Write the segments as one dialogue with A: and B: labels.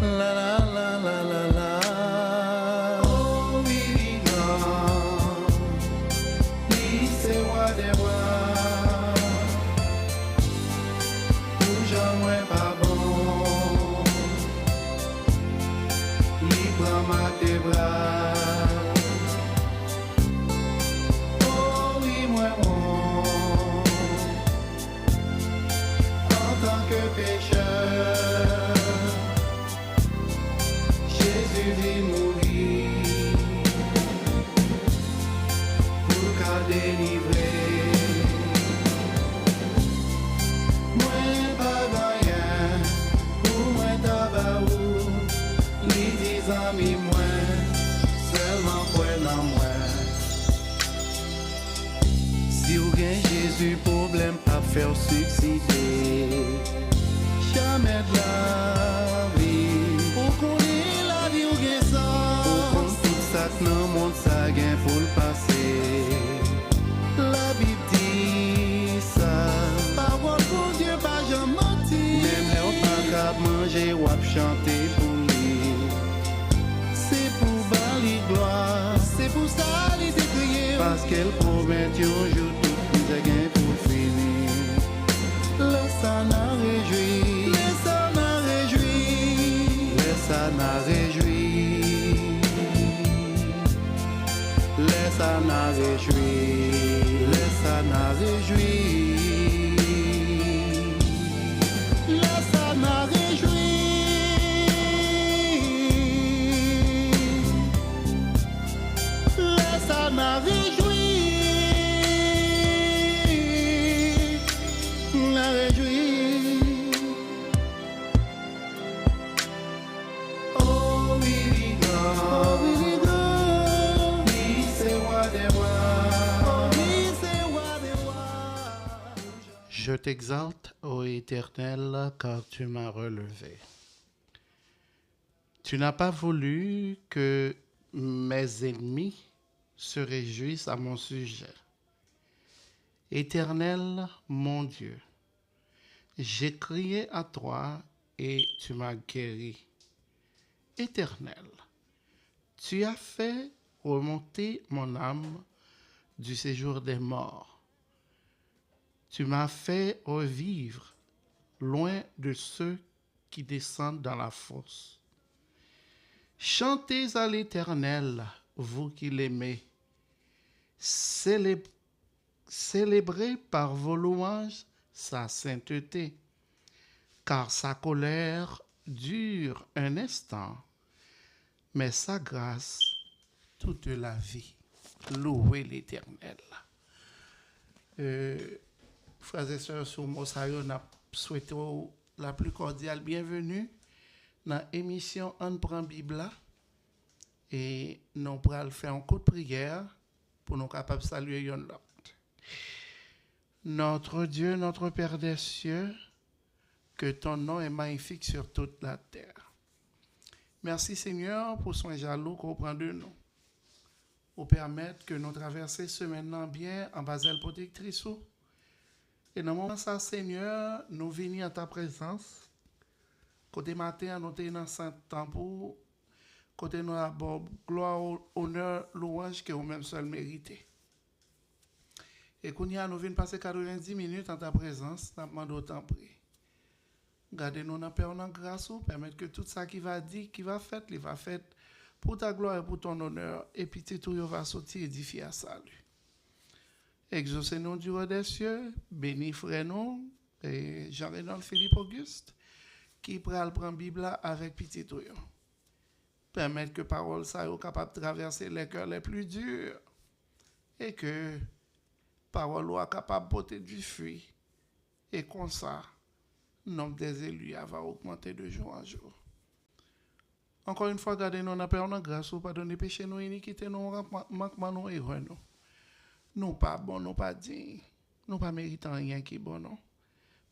A: La la la la la la. Oh, oui, non. Lui, c'est roi des rois. Toujours moins pas bon. Lui prend ma tes bras. Oh, oui, moi, bon. En tant que pécheur, Jésus vit mourir pour qu'à délivrer. Moi pas rien, pour moi tabaou, les 10 amis moins, seulement point en moins. Si vous gagnez Jésus, problème pas faire succéder. Jamais de la vie. Pour qu'on ait la vie ou gagne ça. Pour qu'on tout ça que dans le monde ça gagne pour le passé. La Bible dit ça. Parole pour Dieu pas jamais menti. Même les pas capable manger ou à chanter pour lui. C'est pour bali gloire. C'est pour ça qu'il est crié. Parce qu'elle promet un jour tout nous a gagne pour finir. Laisse ça n'a réjoui. Laisse ça n'a réjoui. Laisse ça n'a réjoui. Laisse ça n'a réjoui. Laisse ça n'a réjoui. Laisse ça n'a réjoui. Laisse ça n'a réjoui. La réjouir. Oh oui, oh oui, oui, c'est roi des rois. Oh oui, c'est roi des rois. Je t'exalte, ô Éternel, car tu m'as relevé. Tu n'as pas voulu que mes ennemis se réjouissent à mon sujet. Éternel, mon Dieu, j'ai crié à toi et tu m'as guéri. Éternel, tu as fait remonter mon âme du séjour des morts. Tu m'as fait revivre loin de ceux qui descendent dans la fosse. Chantez à l'Éternel, vous qui l'aimez. Célébrez par vos louanges sa sainteté, car sa colère dure un instant, mais sa grâce toute la vie. Louez l'Éternel. Frères et sœurs, sur Mosaïo, nous souhaitons la plus cordiale bienvenue dans l'émission On prend Bible et nous allons faire un coup de prière pour nous capables de saluer l'autre. Notre Dieu, notre Père des cieux, que ton nom est magnifique sur toute la terre. Merci Seigneur pour soin jaloux qu'on prend de nous. Pour permettre que nous traversions ce maintenant bien en baselle protectrice. Et dans le moment ça, Seigneur, nous venons à ta présence. Côté matin, nous sommes dans saint temple. Côté nous avons gloire, honneur, louange que vous-même seul méritez. Et qu'on y a, nous venons passer 90 minutes en ta présence, nous demandons autant prier. Gardez-nous dans paix, dans grâce, permettre que tout ça qui va dire, qui va faire, il va faire pour ta gloire et pour ton honneur. Et puis tout va sortir édifié à salut. Exaucez-nous du roi des cieux, bénis frère nous, et Jean-Renaud Philippe Auguste, qui prend la Bible avec petit touillon. Permettre que parole ça soit capable de traverser les cœurs les plus durs et que parole soit capable de porter du fruit. Et comme ça, le nombre des élus va augmenter de jour en jour. Encore une fois, gardez-nous dans paix, dans grâce, ou pardonnez péché, nous, iniquité, nous, manquement, nous, erreur, nous. Nous pas bon, nous pas dignes, nous pas méritons rien qui est bon, non.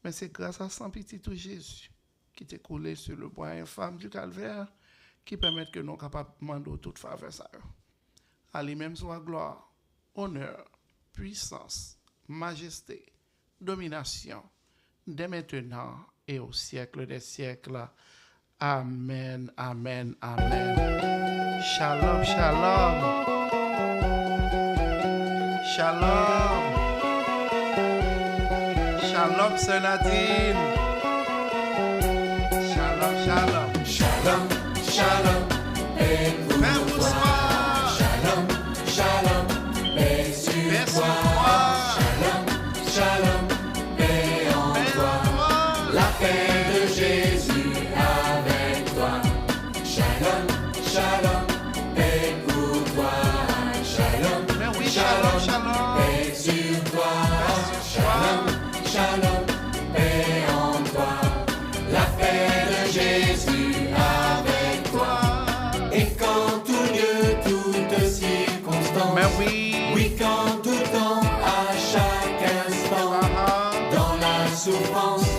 A: Mais c'est grâce à son petit tout Jésus qui t'est coulé sur le bois infâme du calvaire qui permet que nous sommes capables de demander toute faveur. À lui-même soit gloire, honneur, puissance, majesté, domination, dès maintenant et au siècle des siècles. Amen, amen, amen. Shalom, shalom, shalom, shalom, Sœur Nadine. Shalom, shalom.
B: Shalom, shalom, paix pour
A: Paix pour
B: toi.
A: toi.
B: Shalom, shalom, paix sur
A: Paix sur
B: toi.
A: toi.
B: Shalom, shalom, paix en
A: Paix
B: toi.
A: en toi.
B: La paix de Jésus avec toi. Shalom, shalom, paix pour toi. Shalom,
A: Mais oui, shalom, shalom.
B: paix sur toi. Shalom, shalom, paix en toi. La paix de Jésus avec toi. Et quand tout lieu, toute circonstance,
A: Mais oui.
B: oui, qu'en tout temps, à chaque instant, dans la souffrance,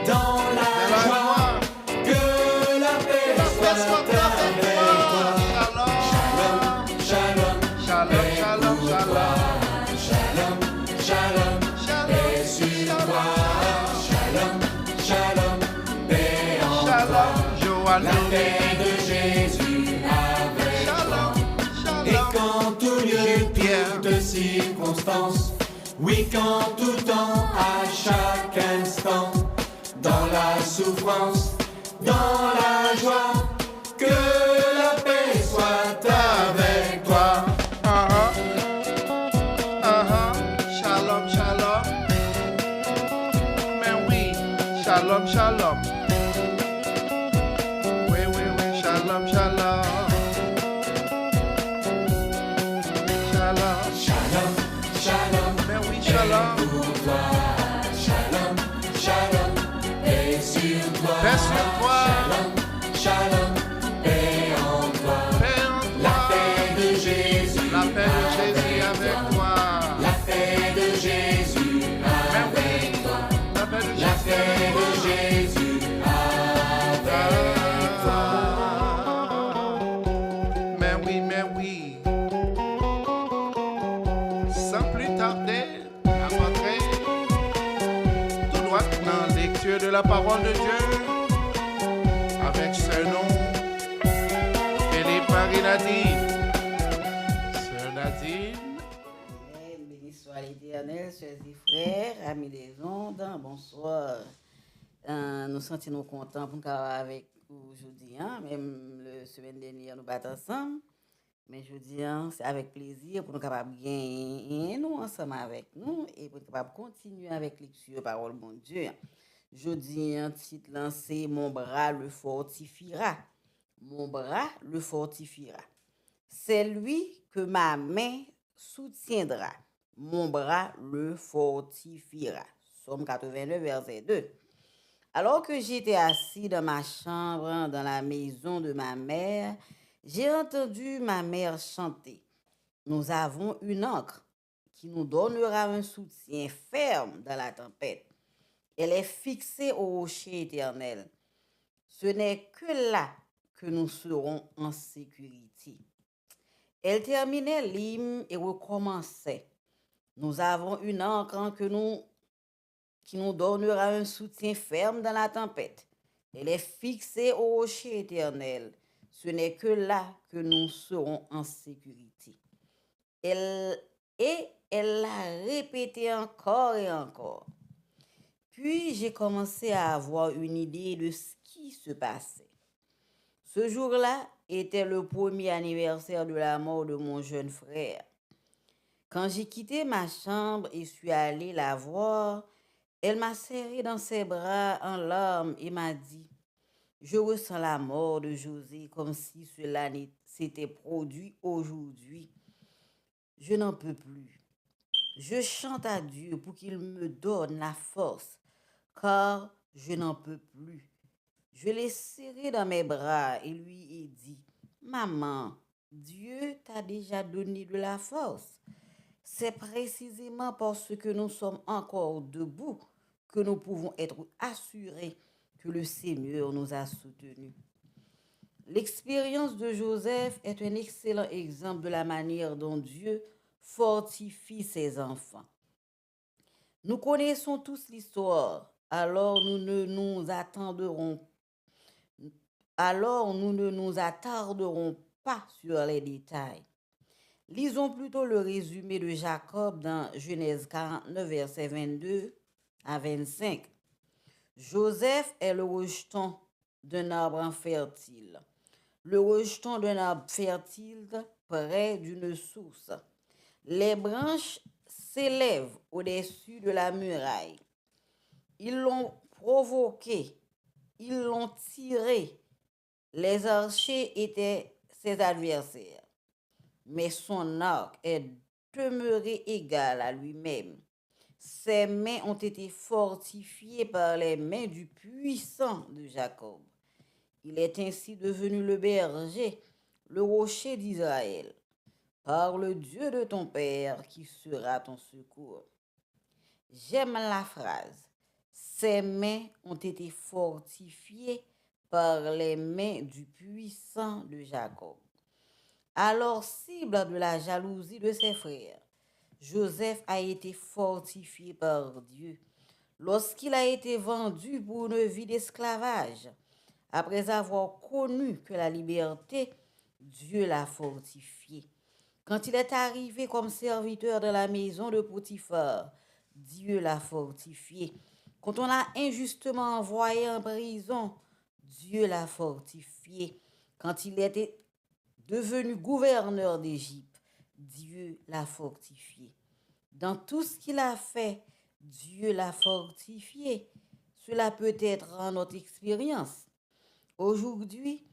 B: dans la joie, que la paix soit avec toi. Shalom, shalom, paix pour toi. Shalom, shalom, paix sur toi. Shalom, shalom, paix en toi. La paix de Jésus avec toi. Et quand tout lieu, toute circonstance, oui, qu'en tout temps, à chaque instant, dans la souffrance, dans la joie, que la paix soit avec toi.
A: Shalom, shalom. Mais oui, shalom, shalom. Oui, oui, oui, shalom, shalom. Shalom.
B: Shalom, shalom,
A: Mais oui, shalom.
B: pour toi. Shalom, shalom, paix sur toi.
A: Paix sur toi.
B: Shalom, shalom, paix en toi.
A: Paix en
B: La
A: toi.
B: paix de Jésus.
A: La paix de Jésus avec toi.
B: La paix de Jésus
A: Mais oui,
B: avec toi.
A: la paix de
B: La
A: Jésus.
B: paix de Jésus avec toi.
A: Mais oui, mais oui. Sans plus tarder, à rentrer tout droit dans la lecture de la parole de Dieu avec ce nom, Philippe Marie Nadine. Sœur Nadine.
C: Amen. Béni soit l'Éternel, chers et frères, amis des ondes, bonsoir. Nous sentons contents pour nous avec vous aujourd'hui. Même la semaine dernière, nous battons ensemble. Mais aujourd'hui, c'est avec plaisir pour nous capables de gagner nous ensemble avec nous et pour nous capables de continuer avec lecture de la parole de mon Dieu. Jeudi, un titre lancé, Mon bras le fortifiera. Mon bras le fortifiera. C'est lui que ma main soutiendra. Mon bras le fortifiera. Somme 89, verset 2. Alors que j'étais assis dans ma chambre, dans la maison de ma mère, j'ai entendu ma mère chanter. Nous avons une ancre qui nous donnera un soutien ferme dans la tempête. Elle est fixée au rocher éternel. Ce n'est que là que nous serons en sécurité. Elle terminait l'hymne et recommençait. Nous avons une ancre qui nous donnera un soutien ferme dans la tempête. Elle est fixée au rocher éternel. Ce n'est que là que nous serons en sécurité. Elle l'a répété encore et encore. Puis j'ai commencé à avoir une idée de ce qui se passait. Ce jour-là était le premier anniversaire de la mort de mon jeune frère. Quand j'ai quitté ma chambre et suis allée la voir, elle m'a serré dans ses bras en larmes et m'a dit « Je ressens la mort de José comme si cela s'était produit aujourd'hui. Je n'en peux plus. Je chante à Dieu pour qu'il me donne la force, car je n'en peux plus. » Je l'ai serré dans mes bras et lui ai dit « Maman, Dieu t'a déjà donné de la force. C'est précisément parce que nous sommes encore debout que nous pouvons être assurés que le Seigneur nous a soutenus. » L'expérience de Joseph est un excellent exemple de la manière dont Dieu fortifie ses enfants. Nous connaissons tous l'histoire, alors nous ne nous attendrons alors nous ne nous attarderons pas sur les détails. Lisons plutôt le résumé de Jacob dans Genèse 49, versets 22 à 25. Joseph est le rejeton d'un arbre infertile. Le rejeton d'un arbre fertile près d'une source. Les branches s'élèvent au-dessus de la muraille. Ils l'ont provoqué, ils l'ont tiré. Les archers étaient ses adversaires, mais son arc est demeuré égal à lui-même. Ses mains ont été fortifiées par les mains du puissant de Jacob. Il est ainsi devenu le berger, le rocher d'Israël, par le Dieu de ton père qui sera ton secours. J'aime la phrase. Ses mains ont été fortifiées par les mains du puissant de Jacob. Alors, cible de la jalousie de ses frères, Joseph a été fortifié par Dieu lorsqu'il a été vendu pour une vie d'esclavage. Après avoir connu que la liberté, Dieu l'a fortifié. Quand il est arrivé comme serviteur dans la maison de Potiphar, Dieu l'a fortifié. Quand on l'a injustement envoyé en prison, Dieu l'a fortifié. Quand il était devenu gouverneur d'Égypte, Dieu l'a fortifié. Dans tout ce qu'il a fait, Dieu l'a fortifié. Cela peut être en notre expérience. Aujourd'hui,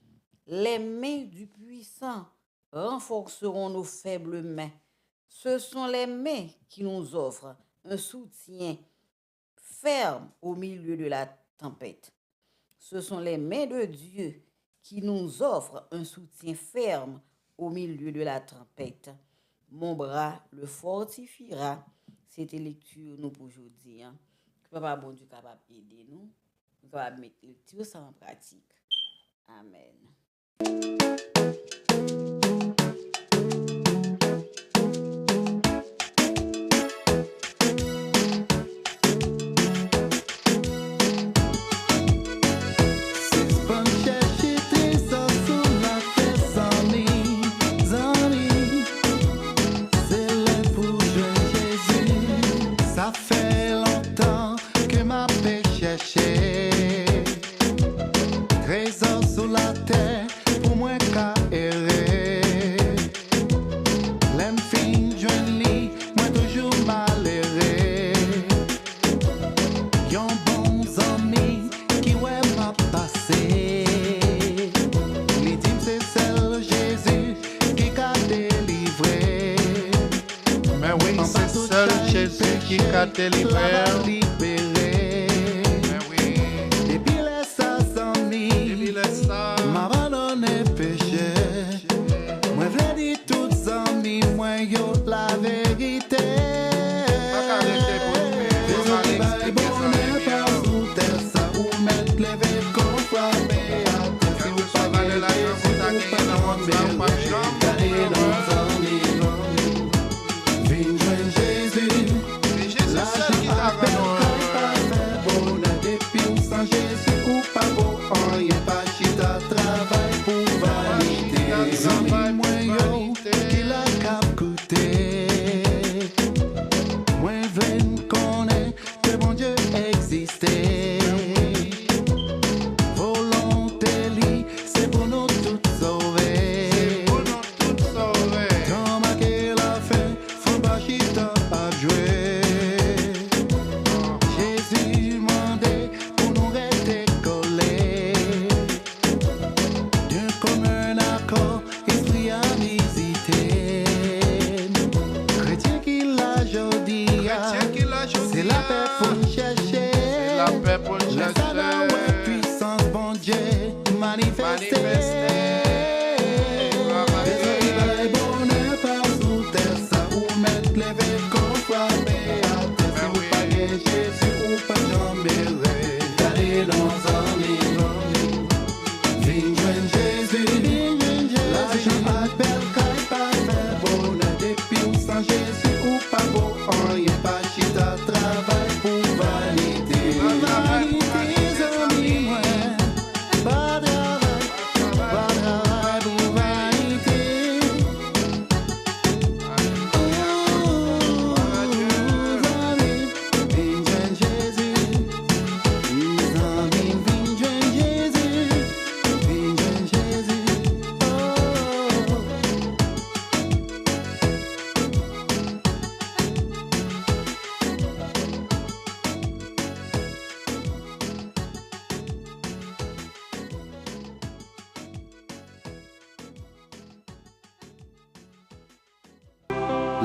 C: les mains du puissant renforceront nos faibles mains. Ce sont les mains qui nous offrent un soutien ferme au milieu de la tempête. Ce sont les mains de Dieu qui nous offrent un soutien ferme au milieu de la tempête. Mon bras le fortifiera. C'était lecture nous pour aujourd'hui. Que Papa bon Dieu capable d'aider nous. Nous capable mettre tout ça en pratique. Amen.
B: Trésor sous la terre, pour moi qu'à errer. L'aime fin, joine li, moi toujours malheureux. Yon bon ami qui ouais m'a passé. Li dit c'est celle Jésus qui qu'a délivré.
A: Mais oui, c'est seul Jésus qui t'a délivré.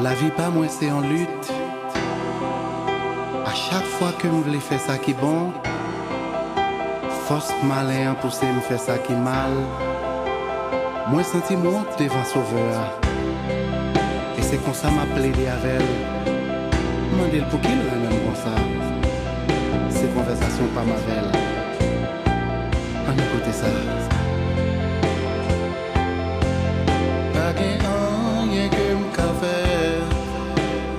D: La vie pas moi c'est en lutte. À chaque fois que me voulais faire ça qui bon, force malin pousser me faire ça qui mal. Moi senti monte devant sauveur. Et c'est comme ça m'a plaidé avec elle. Mandel pour qu'il même comme ça. Ces conversations pas ma belle. On écoute ça. Pas rien que m'ka faire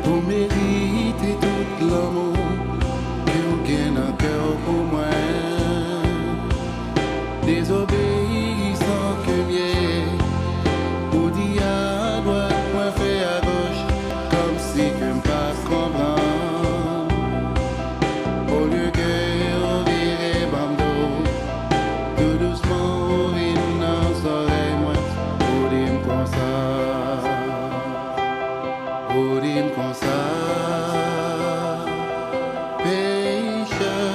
D: pour mériter tout l'amour que vous gagnez dans cœur pour moi. Désobéissant que mieux pour dire à droite, moi fait à gauche, comme si que m'pas comprendre. Au lieu que on virait bando, tout doucement vine dans l'oreille moi, pour dire comme ça, pour dire comme ça. Pécheur,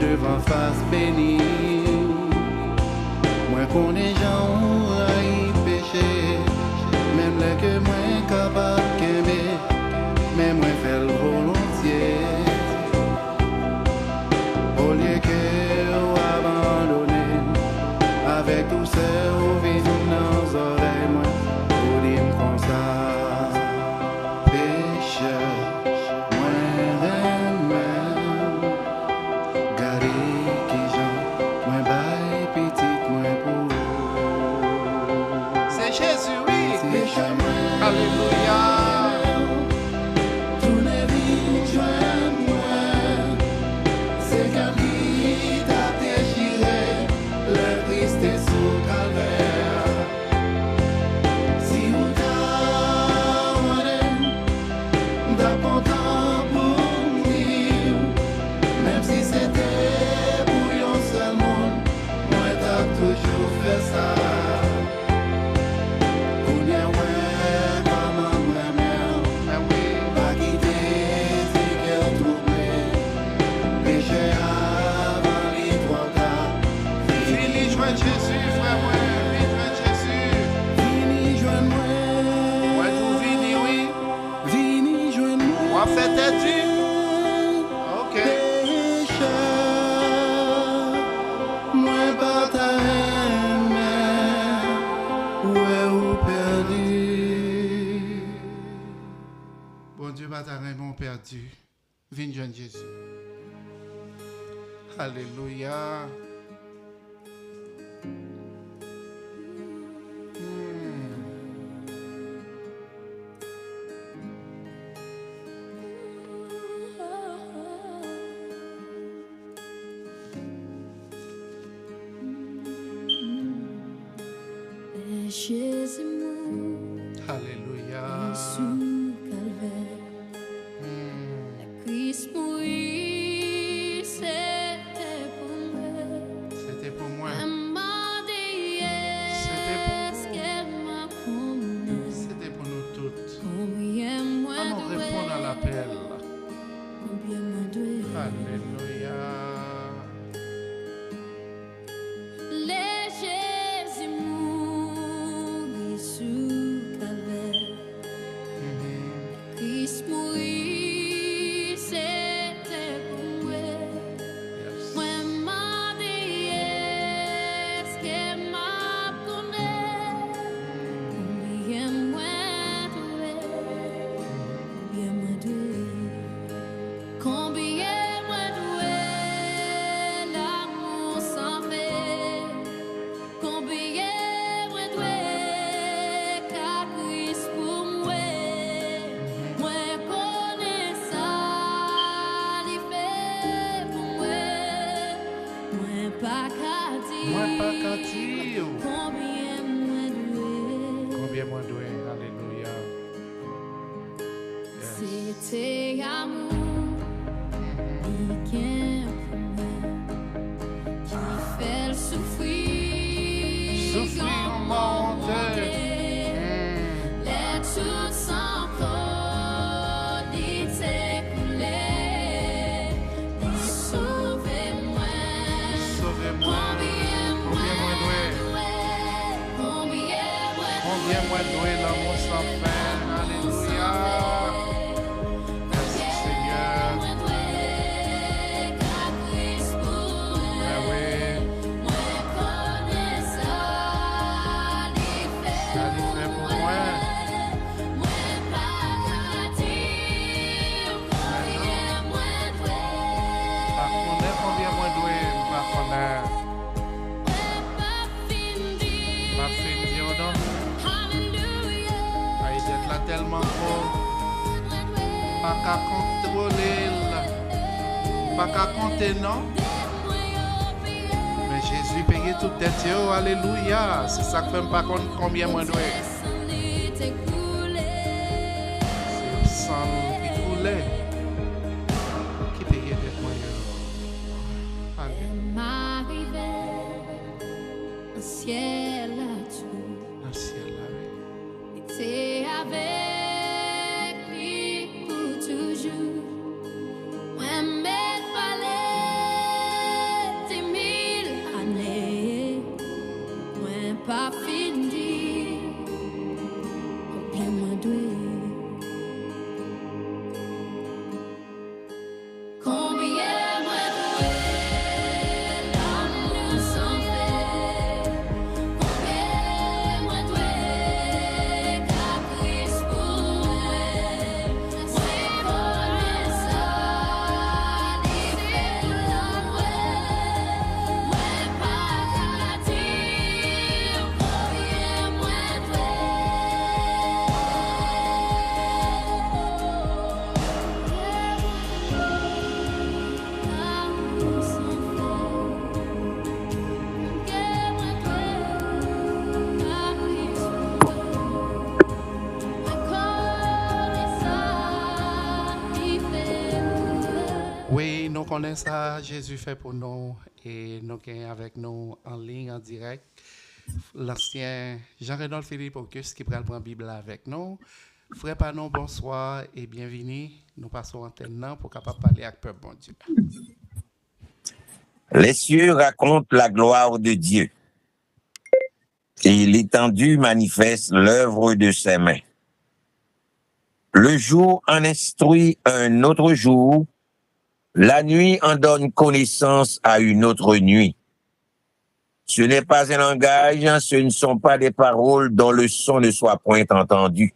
D: devant face bénie. Moi connais gens à y pécher, même là que moi capable d'aimer, mais moi fais le volontiers. Au lieu que abandonner, avec tout ça au vide dans les oreilles, moi pour dire comme ça, pécheur.
A: Alléluia. Perdu. Viens joindre Jésus. Alléluia. Alléluia. moi doué. Alléluia. Yes.
B: C'était amour, qui fait souffrir,
A: Souffrir monter.
B: les tout sans cause, il s'écoulait, sauvez-moi,
A: Sauvez-moi. Combien moi doué. Combien moi doué l'amour sans fin. Alléluia. Merci Seigneur. Ah oui. Ça lui fait pour moi. Par contre, combien moi doué. Par contre, ma fille dit on donne. Ah, il est là tellement gros. Pas qu'à contrôler. Pas qu'à compter, non? Mais Jésus payait toute dette. Alléluia. C'est ça que fait pas compte combien moi doué. C'est le sang qui coulait. Qui payait dette moi. Alléluia.
B: Ciel là-dessus.
A: Dans le ciel là, oui.
B: C'est avec lui pour toujours. Moi, mes palais, 10 000 années. Moi, pas fini. Combien moi doué. Combien moi doué. L'amour sans fait. Combien moi doué. Caprice pour moi. Moi, connaissant. Il fait l'amour. Moi, pas qu'à dire. Combien moi
A: Oui, nous connaissons ça, Jésus fait pour nous et nous sommes avec nous en ligne, en direct. L'ancien Jean-Renald Philippe Auguste qui prend la Bible avec nous. Frère Panon, bonsoir et bienvenue. Nous passons antenne pour capable parler avec le peuple, bon Dieu.
E: Les cieux racontent la gloire de Dieu et l'étendue manifeste l'œuvre de ses mains. Le jour en instruit un autre jour, la nuit en donne connaissance à une autre nuit. Ce n'est pas un langage, ce ne sont pas des paroles dont le son ne soit point entendu.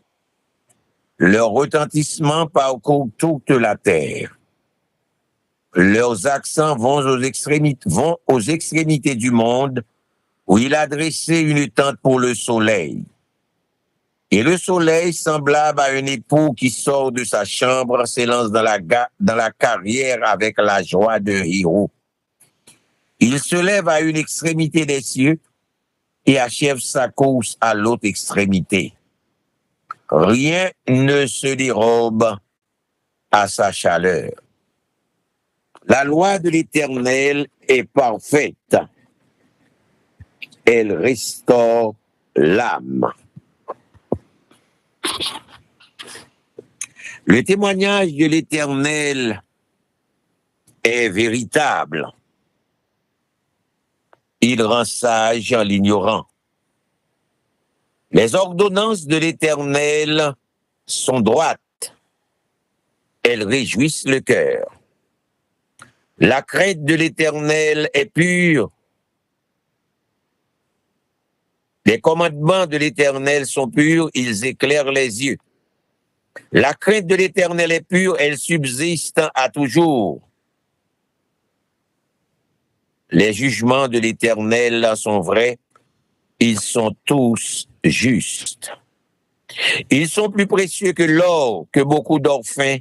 E: Leur retentissement parcourt toute la terre. Leurs accents vont aux extrémités du monde, où il a dressé une tente pour le soleil. Et le soleil, semblable à un époux qui sort de sa chambre, s'élance dans la carrière avec la joie d'un héros. Il se lève à une extrémité des cieux et achève sa course à l'autre extrémité. Rien ne se dérobe à sa chaleur. La loi de l'Éternel est parfaite. Elle restaure l'âme. Le témoignage de l'Éternel est véritable. Il rend sage l'ignorant. Les ordonnances de l'Éternel sont droites. Elles réjouissent le cœur. La crainte de l'Éternel est pure. Les commandements de l'Éternel sont purs, ils éclairent les yeux. La crainte de l'Éternel est pure, elle subsiste à toujours. Les jugements de l'Éternel sont vrais, ils sont tous justes. Ils sont plus précieux que l'or, que beaucoup d'or fin.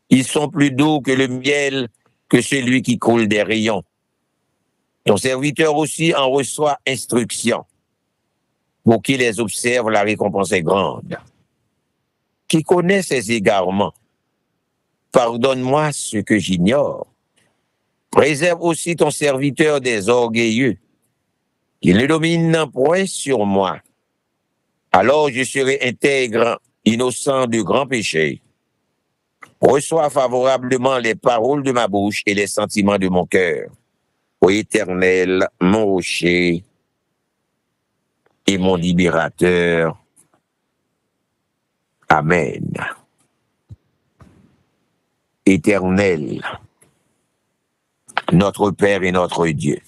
E: Ils sont plus doux que le miel, que celui qui coule des rayons. Ton serviteur aussi en reçoit instruction. Pour qui les observe, la récompense est grande. Qui connaît ses égarements? Pardonne-moi ce que j'ignore. Préserve aussi ton serviteur des orgueilleux, qu'il ne domine point sur moi. Alors je serai intègre, innocent de grands péchés. Reçois favorablement les paroles de ma bouche et les sentiments de mon cœur. Ô Éternel, mon rocher et mon libérateur. Amen. Éternel, notre Père et notre Dieu,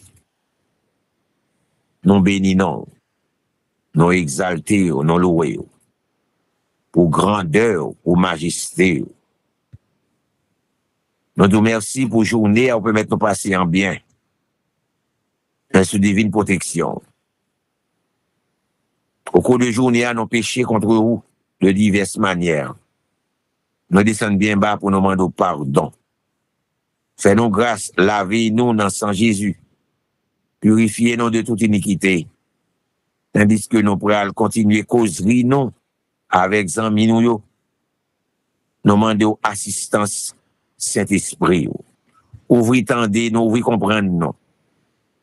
E: nous bénissons, nous exaltons, nous louons, pour grandeur, pour majesté. Nous te remercions pour journée, on peut mettre nous passer en bien, sous divine protection. Au cours de journée, nous péchés contre vous de diverses manières. Nous descendons bien bas pour nous demander pardon. Fais-nous grâce, lavez-nous dans le sang Jésus. Purifiez-nous de toute iniquité. Tandis que nous pourrons continuer à causer nous avec amis nous. Nous demandons assistance Saint-Esprit. Ouvrez tendez nous, ouvrez comprendre nous.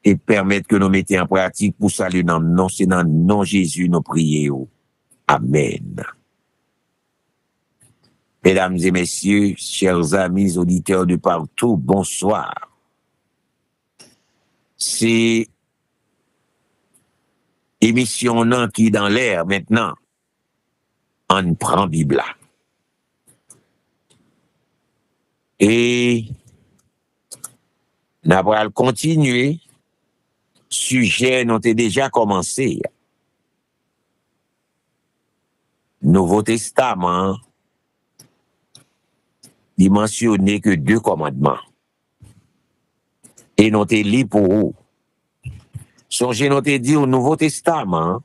E: Et permettre que nous mettions en pratique pour saluer dans le nom, c'est dans le nom de Jésus nous prions. Amen. Mesdames et messieurs, chers amis auditeurs de partout, bonsoir. C'est émission non qui dans l'air maintenant. On prend Bible. Et nous allons continuer. Sujet nous a déjà commencé. Nouveau Testament, il mentionnait que 2 commandements. Et nous t'ai lu pour vous. Songez, nous t'ai dit au Nouveau Testament,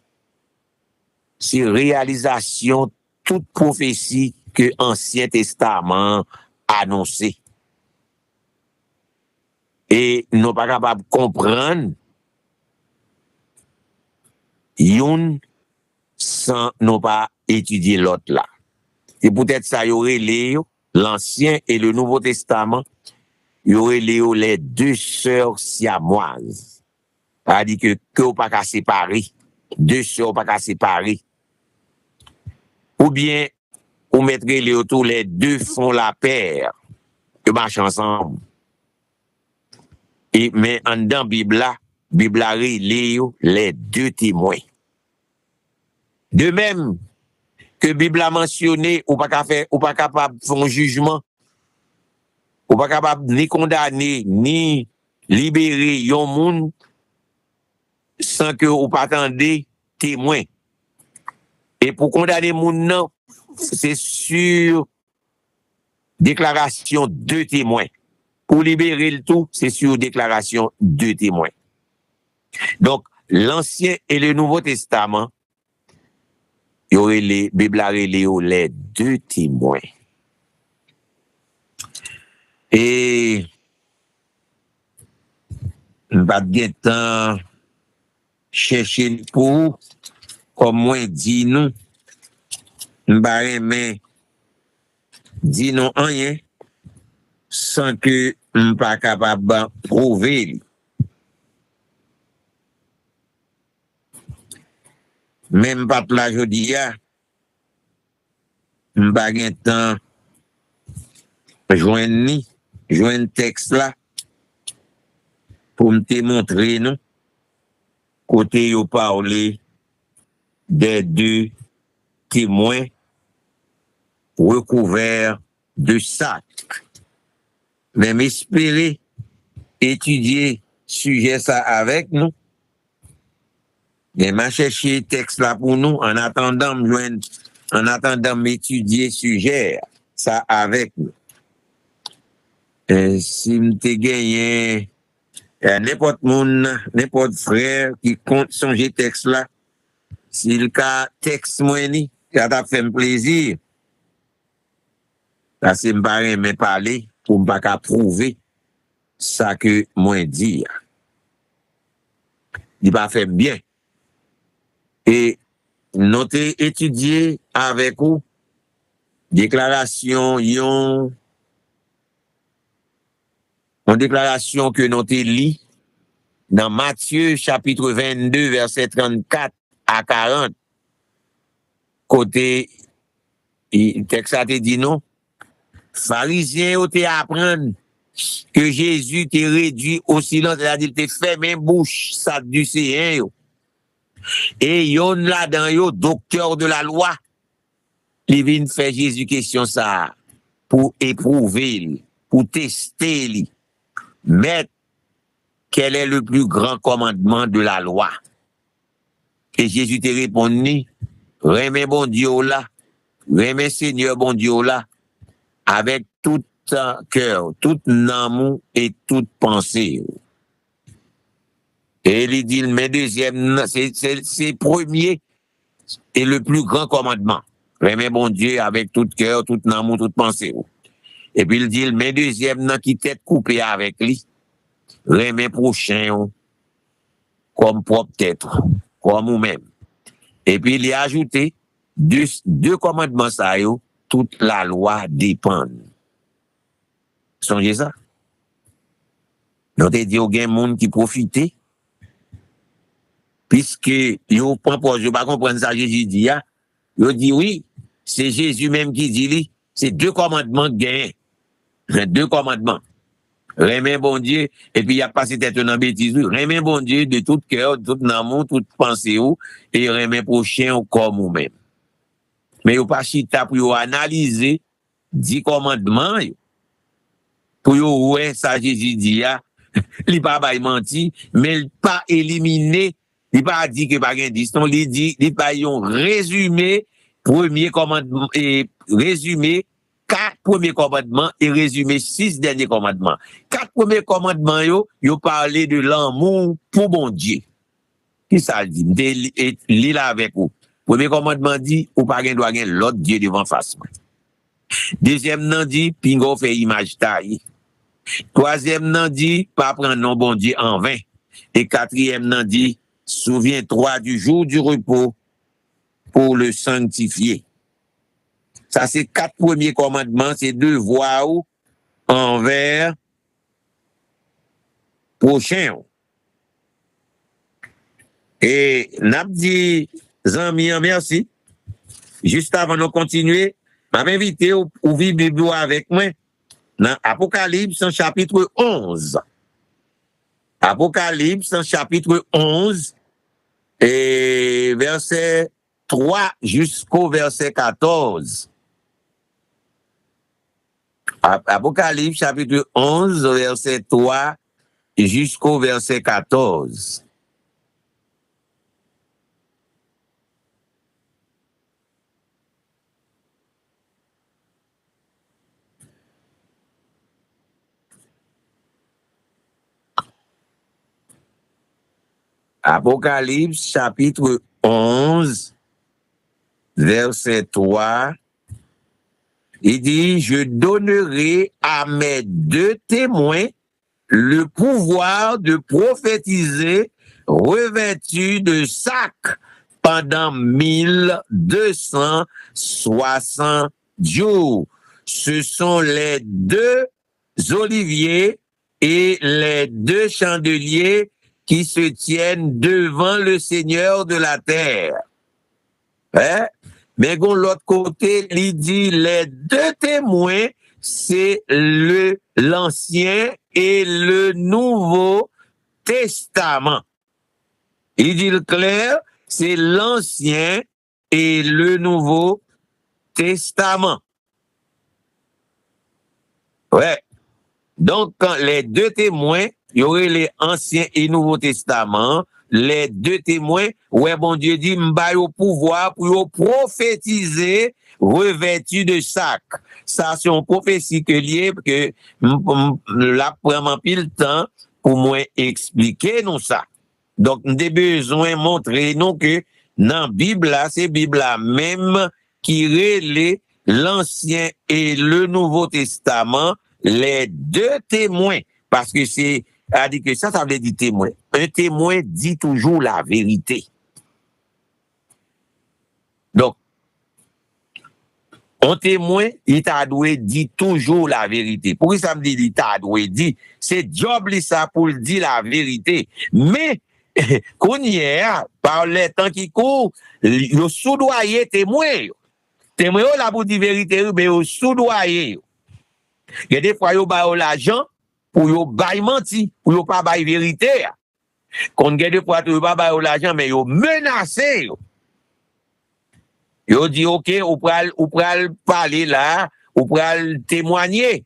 E: c'est réalisation toute prophétie que l'Ancien Testament annoncé. Et nous pas capables de comprendre yon sans nous pas étudier l'autre là. Et peut-être ça y aurait l'Ancien et le Nouveau Testament, il y aurait les 2 sœurs siamoises. C'est-à-dire que vous pas qu'à séparer. 2 sœurs pas qu'à séparer. Ou bien, vous mettrez les autour, les 2 font la paire. Ils marchent ensemble. Et, mais en dans Bible, les 2 témoins. De même que Bible a mentionné, ou pas capable de faire un jugement, ou pas capable ni condamner, ni libérer yon moun sans que ou pas attendez témoin. Et pour condamner moun nan, c'est sur déclaration 2 témoins. Pour libérer le tout, c'est sur déclaration 2 témoins. Donc, l'Ancien et le Nouveau Testament, il y aurait les Bible les 2 témoins. Et pas de temps chercher pour comme moi dit nous mais dit non rien sans que pas capable de prouver. Même pas la jodi a m'pa gen temps joindre texte là pour me te montrer nous côté yo parler des 2 témoins recouverts de sac. Mais m'espérer étudier sujet ça avec nous. Mais m'a cherché texte là pour nous en attendant m'étudier sujet ça avec nous. Si m'te gagné n'importe monde, n'importe frère qui compte songer texte là, s'il ka texte moi ni, ça t'a fait plaisir. Ça c'est m'pa me parler pour m'pa ka prouver ça que moi dire. Il pas fait bien. Et nous avons étudié avec vous déclaration, une déclaration que nous avons lu dans Matthieu chapitre 22, verset 34 à 40. Côté, le texte a été dit non. Pharisiens ont appris que Jésus t'est réduit au silence, c'est-à-dire t'est fermé bouche, ça du séen. Et yon là dans yo, docteur de la loi, il vient faire Jésus question ça pour éprouver, pour tester lui. Mais quel est le plus grand commandement de la loi? Et Jésus te répondu, remets bon Dieu là, remets Seigneur bon Dieu là, avec tout cœur, tout amour et toute pensée. Et il dit, mais deuxième, c'est premier et le plus grand commandement. Remets bon Dieu avec tout cœur, tout amour, toute pensée. Et puis il dit, mais deuxième, qui tête coupée avec lui, remets prochain comme propre tête, comme vous-même. Et puis il a ajouté, deux commandements ça, toute la loi dépend. Songez ça. Nous avons dit, il y a des gens qui profitent, puisque yo pas comprendre ça Jésus dit, yo dit oui, c'est Jésus même qui dit, c'est deux commandements gagnés. Deux commandements. Remets bon Dieu, et puis il y a passé tête dans bêtise, remets bon Dieu de tout cœur, de tout amour, toute pensée, et remets prochain comme vous-même. Mais yo pas chita pour analyser 10 commandements, pour yo ouais, ça Jésus dit, il pas menti, mais il pas éliminé, il pas dit que pas gain diston, il dit, il pas un résumé, premier commandement, et résumé, 4 premiers commandements et résumé 6 derniers commandements. 4 premiers commandements, yo parlé de l'amour pour bon Dieu. Qui ça dit? Lis là avec vous. Premier commandement dit, ou pas doit gagner l'autre Dieu devant face. Deuxième nan dit, pingo fait image taille. Troisième nan dit, pas prendre non bon Dieu en vain. Et quatrième nan dit, souviens-toi du jour du repos pour le sanctifier. Ça, c'est 4 premiers commandements, c'est devoirs envers prochain. Et n'a dit, Zami, merci. Juste avant de continuer, m'a invité au ouvrir Bible avec moi dans Apocalypse chapitre 11. Apocalypse chapitre 11 et verset 3 jusqu'au verset 14. Apocalypse chapitre 11 verset 3 jusqu'au verset 14. Apocalypse chapitre 11 verset 3. Il dit, je donnerai à mes 2 témoins le pouvoir de prophétiser revêtus de sac pendant 1260 jours. Ce sont les 2 oliviers et les 2 chandeliers qui se tiennent devant le Seigneur de la terre. Hein? Mais de l'autre côté, il dit les 2 témoins, c'est l'Ancien et le Nouveau Testament. Il dit le clair, c'est l'Ancien et le Nouveau Testament. Ouais. Donc, quand les 2 témoins, il y aurait les Anciens et Nouveau Testament. Les 2 témoins, ouais, bon Dieu dit, m'ba au pouvoir pour prophétiser revêtu de sac. Ça, c'est une prophétie que lié, que là, vraiment pile temps pour moi expliquer nous ça. Donc, nous avons besoin de montrer nous que dans la Bible, là, c'est Bible là même qui relaie l'Ancien et le Nouveau Testament, les 2 témoins. Parce que c'est, dit que ça veut dire témoin. Un témoin dit toujours la vérité. Un témoin, il t'a doué dit toujours la vérité. Pourquoi ça me dit il t'a doué dit? C'est job ça pour dire la vérité. Mais, qu'on y est, par les temps qui courent, le soudoyer témoin. Témoin là pour dire vérité, mais le soudoyer. Il y a des fois, il y a l'argent pour yo bail menti, pour yo pas bail vérité. Quand il y a des fois, il pas bail l'argent, mais yo menacé. Yo dit, OK, ou pral parler là, ou pral témoigner.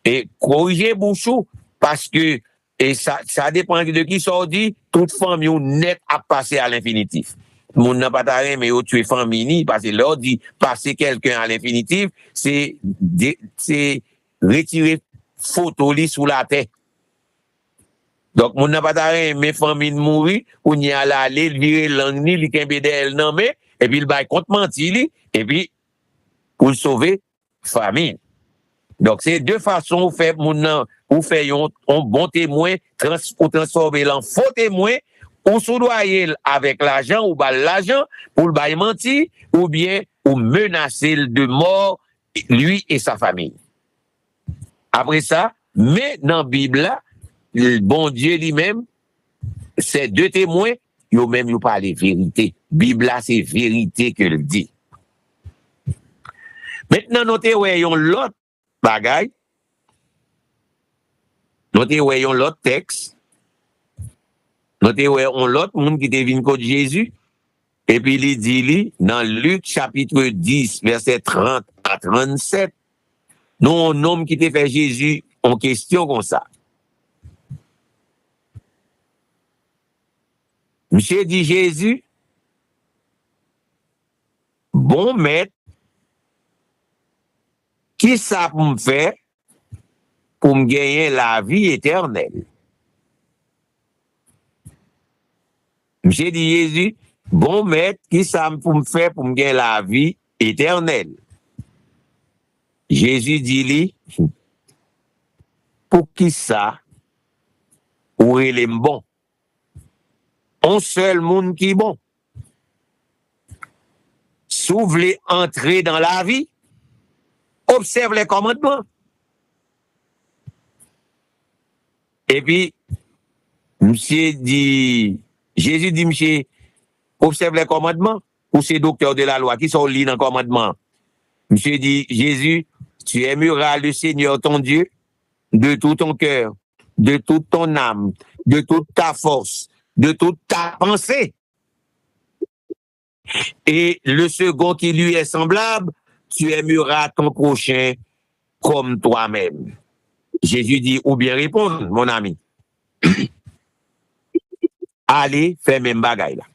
E: Et corriger bouchou, parce que, et ça dépend de qui ça dit, toute famille net à passer à l'infinitif. Moun n'a pas taré, mais yo tué famille, parce que leur dit, passer quelqu'un à l'infinitif, c'est retirer photo li sous la tête. Donc, moun n'a pas taré, mais famille mourir, ou n'y a l'aller, virer langue ni, li kembe d'elle non mais, et puis il bail compte menti li, et puis pour sauver famille. Donc c'est deux façons où fait un bon témoin pour transformer l'en faux témoin ou soudoyer avec l'argent ou bal l'argent pour le bail menti ou bien ou menacer de mort lui et sa famille. Après ça, mais dans la Bible là, le bon Dieu lui-même, ces deux témoins, ils même nous parlent vérité. Bible là, c'est vérité que le dit. Maintenant, nous voyons l'autre bagaille. Nous voyons l'autre texte. Nous voyons l'autre monde qui devine contre Jésus. Et puis, il dit, dans Luc chapitre 10, verset 30 à 37, nous, un homme qui te fait Jésus en question comme ça. Monsieur dit Jésus, bon maître, qui ça pour me faire pour me gagner la vie éternelle? Monsieur dit Jésus, bon maître, qui ça pour me faire pour me gagner la vie éternelle? Jésus dit lui, pour qui ça, ou il est bon? Un seul monde qui est bon. Si vous voulez entrer dans la vie, observe les commandements. Et puis, Jésus dit, monsieur, observe les commandements, ou c'est docteur de la loi qui sont liés dans le commandement. Monsieur dit, Jésus, tu aimeras le Seigneur ton Dieu de tout ton cœur, de toute ton âme, de toute ta force, de toute ta pensée. Et le second qui lui est semblable, tu aimeras ton prochain comme toi-même. Jésus dit, ou bien répondre, mon ami. Allez, fais même bagaille là.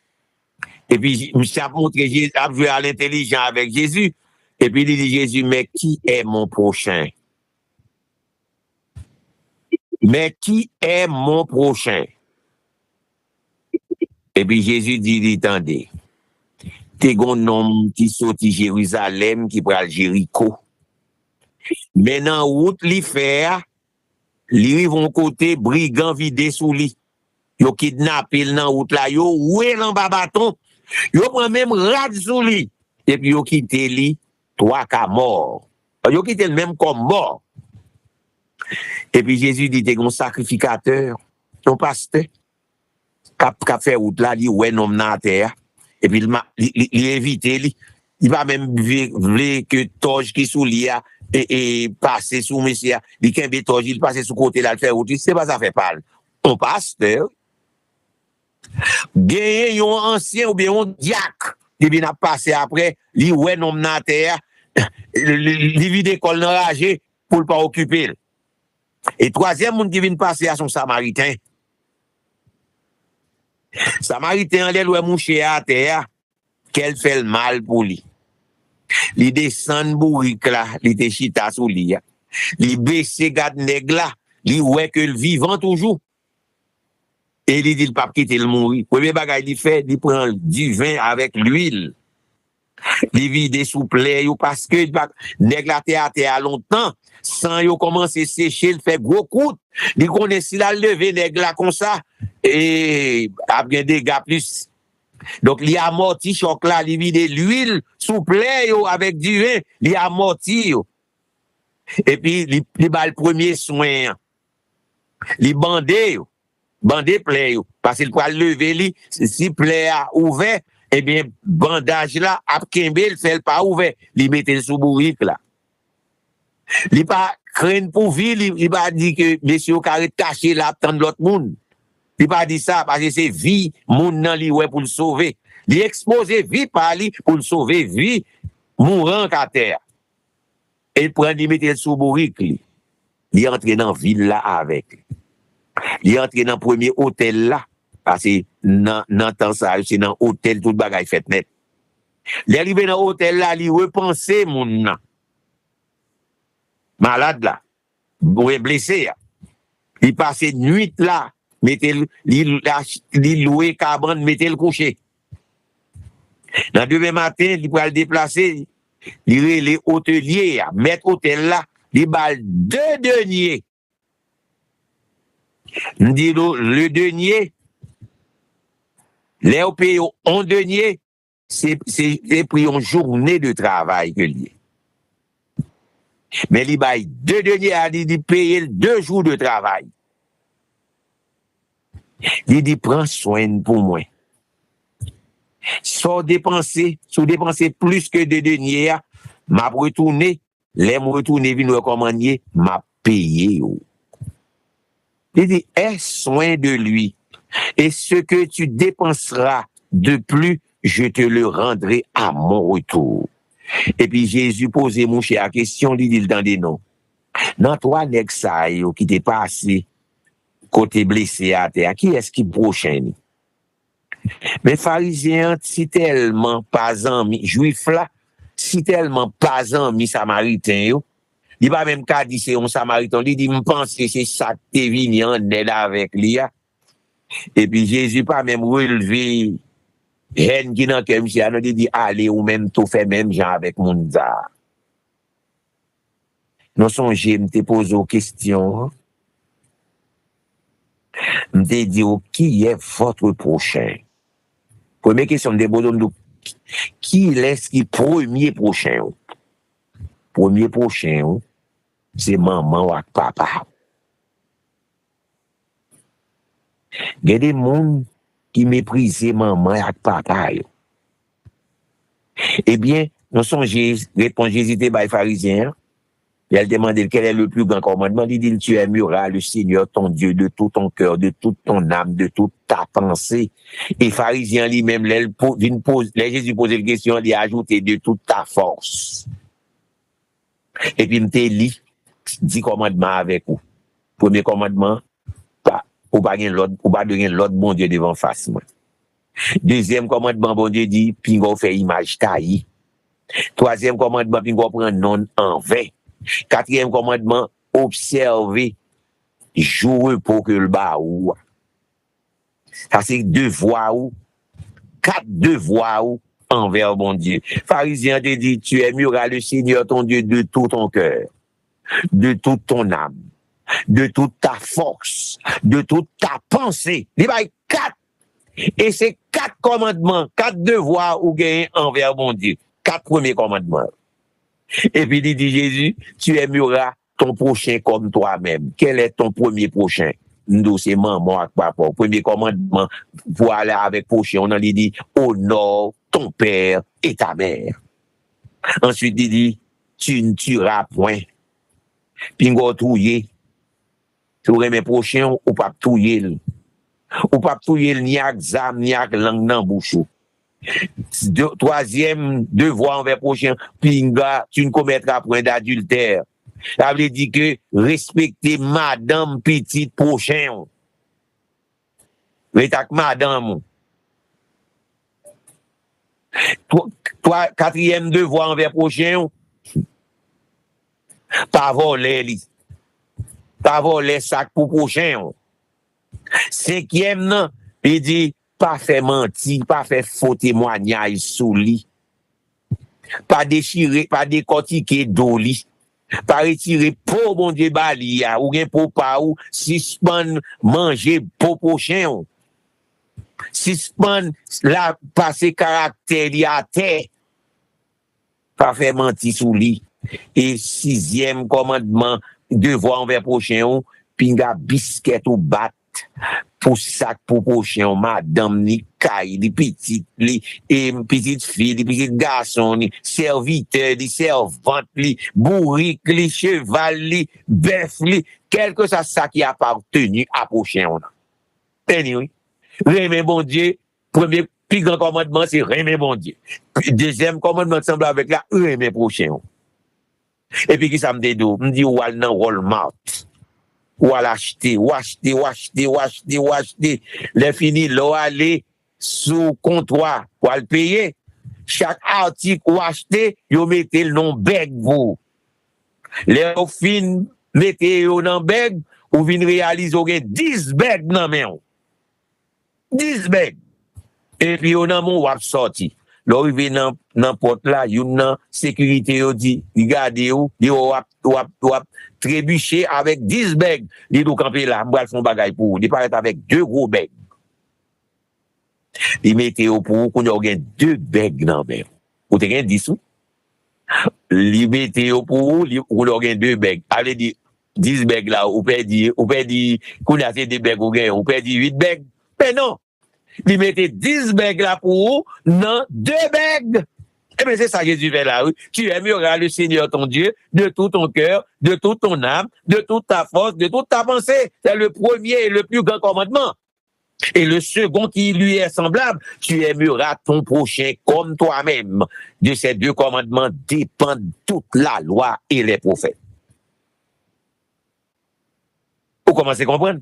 E: Et puis, je a montré Jésus, a joué à l'intelligent avec Jésus. Et puis, il dit, Jésus, mais qui est mon prochain? Mais qui est mon prochain? Et puis, Jésus dit, attendez. T'es un homme qui sorti Jérusalem, qui prend Jéricho. Maintenant, route li faire, li vont côté brigand vidé sous li. Yo kidnappé dans route là, yo oué dans bâton. Yo prend même rad sous li. Et puis yo quitté li, 3 cas mort. Yo quitté le même comme mort. Et puis Jésus dit, t'es un sacrificateur, ton pasteur, qui fait route là, li oué nom dans terre. Et puis, il évite, il va même vouloir que Torge qui sous l'IA et passer sous monsieur, il kembe Torge, il passe sous côté là, le faire route, c'est pas ça fait parle. On pasteur, gagner un ancien ou bien un diacre, qui vient passer après, il ouais nom dans terre, il vide école enragé pour ne pas occuper. Et troisième monde qui vient passer à son samaritain. Samaritain, elle est mouché à terre, qu'elle fait le mal pour lui. Il descend bourrique là, il te chita sous lui. Il baisse garde nègre là, il ouais que le vivant toujours. Et il dit, il pas quitter le mourir. Premier bagage il fait, il prend du vin avec l'huile. Il vide sous plaie, parce que nègre là terre à terre longtemps, sans yo commencer à sécher, il fait gros coup. Il connaît si la lever nègre là comme ça, et a bien des gars plus. Donc, il amorti choc là, il vide l'huile souple avec du vin, il amorti yo. Et puis, il bat le premier soin. Il bandé yo. Bandé plaie yo. Parce qu'il peut lever li, si plaie a ouvert, eh bien, bandage là, ap kembe, il fait pas ouvert. Il mette sous bourrique là. Il pas craindre pour vie, il pas dit que monsieur carré caché là, attendre l'autre monde. Il pas dit ça parce que c'est vie, moun nan li ouais pour le sauver. Il expose vie par lui pour le sauver, vie, mourant à terre. Et il prend, il mette sous bourrique li. Il entre dans la ville là avec. Il entre dans le premier hôtel là. Parce que dans temps ça, c'est dans l'hôtel, tout le bagage fait net. Il arrive dans l'hôtel là, il repense moun nan. Malade là, ou blessé. Il passe nuit là, il loué cabane, mettez le coucher. Dans demain matin, il va le déplacer, il les hôteliers, mettre hôtel là, il balle 2 deniers. On dit le denier, les paye 1 denier, c'est pris une journée de travail que lié. Mais il baille 2 deniers, il dit payer 2 jours de travail. Il dit prends soin pour moi. Sans dépenser plus que 2 deniers, m'a retourné, les me retourner vinn recommander, m'a payé. Il dit aie soin de lui et ce que tu dépenseras de plus, je te le rendrai à mon retour. Et puis Jésus posait mon cher la question, il dit dans des noms. Dans toi, nèg sa yo qui t'est passé côté blessé à terre, qui est-ce qui prochain? Mais pharisiens, si tellement pas amis, juif là, si tellement pas amis samaritain yo, il pas même qu'à dire c'est un samaritain, il dit m'pense que c'est ça que t'es venu en aide avec lui. Et puis Jésus pas même relevé haine qui dans que monsieur a dit allez ou même tout fait même gens avec moun ça. Nous songez me te pose aux questions. Me te dit qui est votre prochain? Première question de bonhomme, qui est qui premier prochain? Premier prochain, c'est maman ou papa. Il y a des gens qui méprisent maman et papa. Eh bien, nous songez, répond Jésus des pharisiens. Il a demandé quel est le plus grand commandement. Il dit, tu aimeras le Seigneur ton Dieu de tout ton cœur, de toute ton âme, de toute ta pensée. Et pharisien lui-même, Jésus posait la question, il a ajouté de toute ta force. Et puis, il me lit 10 commandements avec vous. Premier commandement, ou pas de l'autre bon Dieu devant face. Deuxième commandement, bon Dieu dit, puis on fait image taille. Troisième commandement, puis on prend non en vain. Quatrième commandement, observer jour pour que le bas ou. Ça c'est 4 devoirs envers bon Dieu. Pharisien te dit, tu aimeras le Seigneur ton Dieu de tout ton cœur, de toute ton âme, de toute ta force, de toute ta pensée. Il y a 4. Et c'est 4 commandements, 4 devoirs ou gain envers bon Dieu. 4 premiers commandements. Et puis il dit Jésus, tu aimeras ton prochain comme toi-même. Quel est ton premier prochain? Nous, c'est maman et papa. Premier commandement, pour aller avec prochain, on a dit, honore ton père et ta mère. Ensuite, il dit, tu ne tueras point. Puis on va touiller. Tu aurais mes prochains, ou pas touiller. Ou pas touiller ni avec zam, ni avec langue dans bouche. Troisième devoir envers prochain, pinga, tu ne commettras point d'adultère. Ça veut dire que respecter madame petite prochain. Respecte madame. Toi, quatrième devoir envers prochain, pas voler. Pas voler sac pour prochain. Cinquième, non, il dit, pas faire mentir, pas faire faux témoignage sous lit, pas déchirer, pas décortiquer d'oli, pas retirer pour bon Dieu bali, ou bien pour pas ou suspendre manger pour prochain. suspend la passer caractère li à terre, pas faire mentir sous lui. Et 6e commandement, devoir envers prochain, pinga biscuit ou bat, pour sac pour prochain, madame ni caille, li petite li, et petite fille, li petite garçon, li serviteur, li servante, li bourrique, li cheval, li bœuf, li, quel que soit ça qui appartenu à prochain. Tenez, oui. Remer bon Dieu, premier plus grand commandement, c'est remer bon Dieu. Deuxième commandement semble avec la remer prochain. Et puis qui ça me dit, me dit ou al nan Walmart, ou al acheter, ou acheter. Les fini, l'eau aller sous comptoir, ou al payer. Chaque article ou acheter, yo mettez le nom beg vous. Les fin mettez yo nan beg, ou vin réaliser ou gen 10 beg nan men. 10 beg. Et puis yo nan mon wap sorti. L'arrivée dans porte là, yon nan sécurité yo dit, regardez ou, di wap trébucher avec 10 bags. Li do camper là, m'bral font bagay pour, di paraît avec 2 gros bags. Li mette yo pour qu'on yo gen 2 bags nan ben. Ou te gen 10 ou? Li mette yo pour qu'on yo gen 2 bags. Allez di 10 bags là, ou perdi qu'on a fait des bags ou gen, ou perdi 8 bags. Mais non. Il mettait 10 bagues là pour non 2 bagues. Eh bien, c'est ça que Jésus fait là. Oui. Tu aimeras le Seigneur ton Dieu de tout ton cœur, de toute ton âme, de toute ta force, de toute ta pensée. C'est le premier et le plus grand commandement. Et le second qui lui est semblable, tu aimeras ton prochain comme toi-même. De ces 2 commandements dépend toute la loi et les prophètes. Vous commencez à comprendre?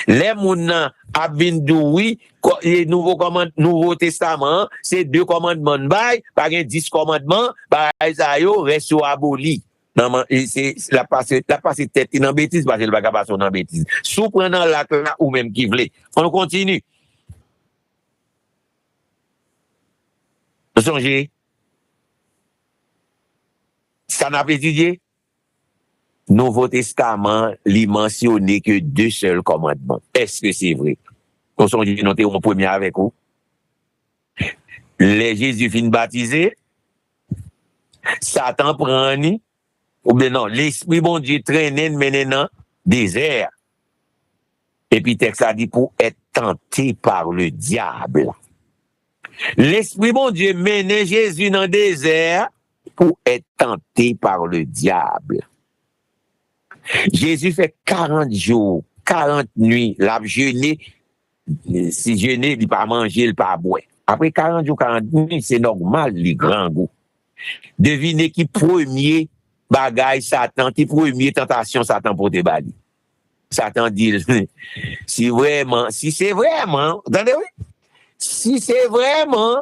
E: Les mounans abindou oui, les Nouveau Testament, c'est 2 commandements bail, par 10 commandements, par Isaïe reste aboli. Non, c'est la passe tête dans bêtise parce que le bagage passe dans bêtise. Sous prenant la là ou même qui voulait. On continue. Vous songez? Ça n'a pas étudié? Nouveau Testament, li mentionné que 2 seuls commandements. Est-ce que c'est vrai? On songe noter en premier avec vous. Les Jésus fin baptisé, Satan prend ni, ou bien non, l'Esprit bon Dieu traîne mène dans désert. Et puis texte a dit pour être tenté par le diable. L'Esprit bon Dieu mène Jésus dans désert pour être tenté par le diable. Jésus fait 40 jours, 40 nuits, l'a jeûné. Si jeûné, il pas manger, il pas boire. Après 40 jours, 40 nuits, c'est normal, les grands goûts. Devinez qui premier bagaille Satan, qui premier tentation Satan pour te bali. Satan dit, si c'est vraiment, attendez, oui, si c'est vraiment,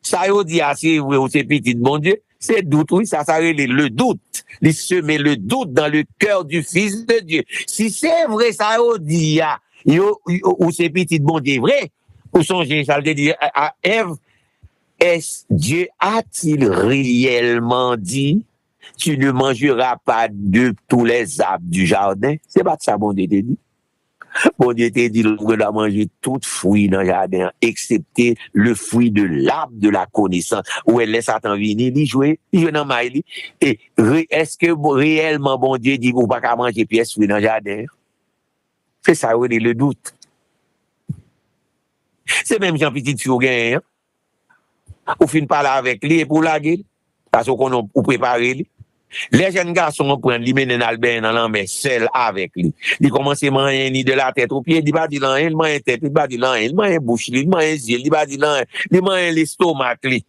E: ça y dit, c'est vrai ou c'est petit, bon Dieu, c'est doute, oui, ça s'arrête le doute. Il semer le doute dans le cœur du Fils de Dieu. Si c'est vrai, ça y dit, ou c'est petit, bon Dieu, vrai, ou songez, ça veut dire à Ève, est-ce Dieu a-t-il réellement dit, tu ne mangeras pas de tous les arbres du jardin? C'est pas ça, bon Dieu t'a dit. Bon Dieu t'a dit, on doit manger tout fruit dans le jardin, excepté le fruit de l'arbre de la connaissance, où elle laisse Satan venir, il joue dans maïli. Et est-ce que réellement, bon Dieu dit, vous pas qu'à manger pièce fruit dans le jardin? C'est ça, le doute. C'est même Jean-Petit Fioguin, ou fin parler avec lui et pour la gueule, parce qu'on a préparé lui. Les jeunes garçons prennent lui mène Albert dans la main seul avec lui. Il commence à manger ni de la tête aux pieds, il va dire là, il mange tête, il va dire là, il mange bouche, il mange yeux, il va dire là, il mange l'estomac lui.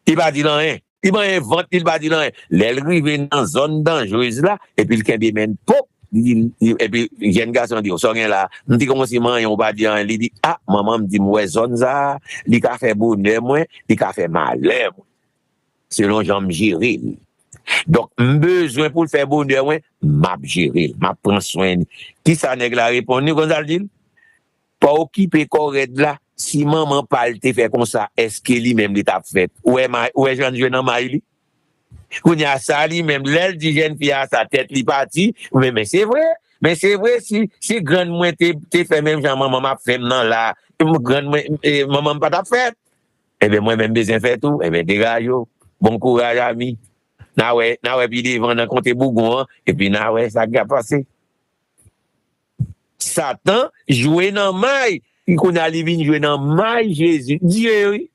E: Il va dire là, il mange ventre, il va dire là, l'elle arrive dans zone dangereuse là et puis le kembe mène pop. Et puis jeune garçon dit, on sort là, on dit comment c'est manger, on va dire, il dit ah maman me dit moi zone ça, il a fait bonheur moi, il a fait malheur. Selon Jean gérer. Donc, besoin pour le faire bonheur, m'a gérer, m'a prendre soin. Qui ça nèg la répondre, Gonzal dit? Pas occuper correct là, si maman parle te fait comme ça, est-ce que lui-même l'état fait? Ou est jeune dans maïli? Qu'on y a ça lui-même, l'aile dit jeune fille à sa tête, li parti, mais c'est vrai. Mais c'est vrai, si grande moi t'es fait même genre maman m'a fait non là, grande maman pas t'a fait. Eh bien, moi-même, besoin faire tout. Eh bien, dégage, yo. Bon courage, ami. Na ouais, puis devant, dans compte Bougon, et puis na ouais, ça qui a passé. Satan, jouer dans maille. Il connaît aller venir jouer dans maille Jésus. Dieu, oui.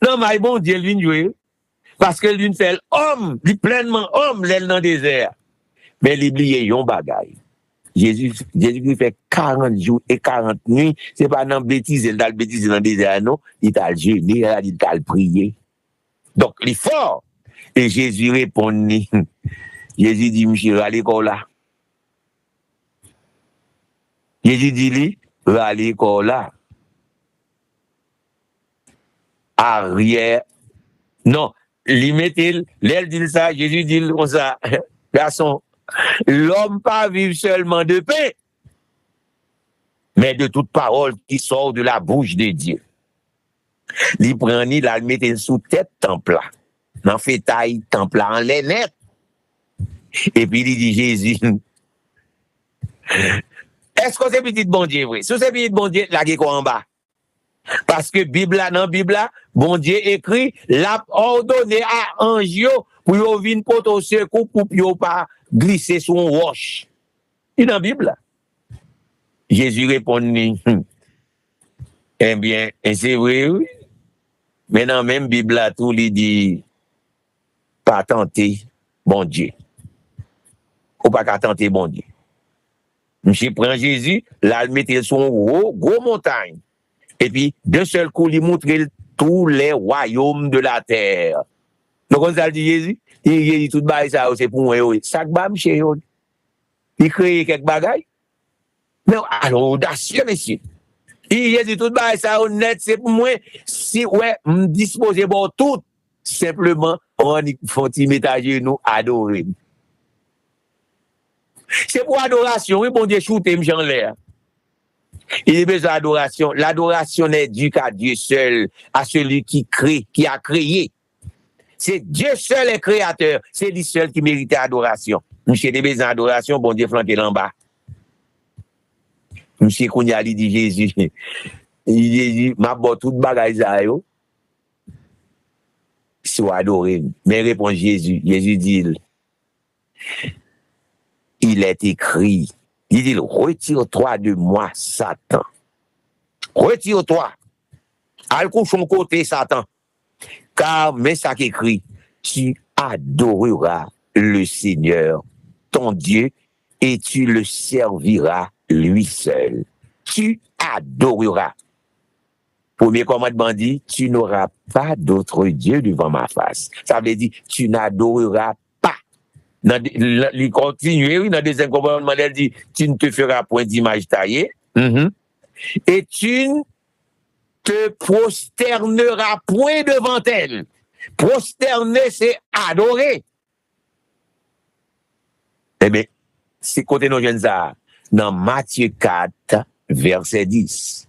E: Dans maille, bon Dieu, il vient jouer. Parce que lui fait l'homme, il pleinement homme, l'aile dans le désert. Mais il oublie yon bagay. Jésus fait 40 jours et 40 nuits. C'est pas dans bêtise, dans le bêtise dans le désert, non. Il t'a jeûné, il t'a prié. Donc, il est fort. Et Jésus répond, Jésus dit, monsieur, à l'école là. Jésus dit, lui, à l'école là. Arrière. Non, il mettait, l'aile dit ça, Jésus dit comme ça, garçon, l'homme pas vivre seulement de pain, mais de toute parole qui sort de la bouche de Dieu. Il prend, il la mettait sous tête temple là. Dans fait taille temple là en lait net. Et puis il dit Jésus, est-ce que c'est petit bon Dieu vrai? Si c'est petit bon Dieu, là qui est quoi en bas? Parce que dans Bible là, bon Dieu écrit, l'a ordonné à ange pour yo vinn poto secours pour yo pas glisser sur une roche. Il dans Bible là. Jésus répond eh bien, c'est vrai oui. Mais dans même Bible là tout il dit pas tenter bon Dieu. Ou pas tenter bon Dieu. Monsieur prend Jésus, là il mettait sur une gros montagne. Et puis, d'un seul coup, il montre tous les royaumes de la terre. Donc, on ça dit Jésus, il dit tout le ça, c'est pour moi. Ça va, monsieur. Il crée quelques bagailles. Mais alors, audacieux, monsieur. Il dit tout le ça, honnête, c'est pour moi. Si, ouais, me disposer pour tout, simplement, on faut-il mettre à genoux, adorer. C'est pour adoration, oui, bon Dieu, shooter, me en l'air. Il y a besoin d'adoration. L'adoration n'est due qu'à Dieu seul, à celui qui crée, qui a créé. C'est Dieu seul est créateur. C'est lui seul qui mérite adoration. Monsieur a besoin d'adoration, bon Dieu flanqué en bas. Monsieur Kounia dit Jésus. Il dit, ma bonne toute bagaille ça yo. Soit adoré. Mais répond Jésus. Jésus dit, il est écrit. Il dit, retire-toi de moi, Satan. Retire-toi. Al couchon côté, Satan. Car, mais ça qui écrit, tu adoreras le Seigneur, ton Dieu, et tu le serviras lui seul. Tu adoreras. Premier commandement dit, tu n'auras pas d'autre Dieu devant ma face. Ça veut dire, tu n'adoreras pas. Il continue, oui, dans le deuxième commandement, elle dit, tu ne te feras point d'image taillée, et tu ne te prosterneras point devant elle. Prosterner, c'est adorer. Eh bien, c'est côté nos jeunes arts. Dans Matthieu 4, verset 10.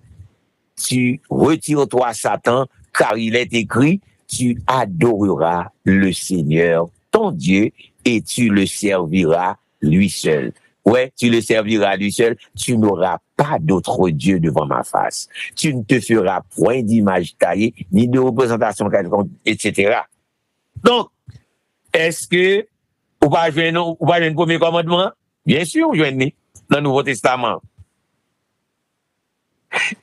E: Tu retires-toi, Satan, car il est écrit, tu adoreras le Seigneur, ton Dieu, et tu le serviras lui seul. Ouais, tu le serviras lui seul. Tu n'auras pas d'autre Dieu devant ma face. Tu ne te feras point d'image taillée, ni de représentation quelconque, etc. Donc, est-ce que, ou pas jouer le premier commandement? Bien sûr, jouer dans le Nouveau Testament.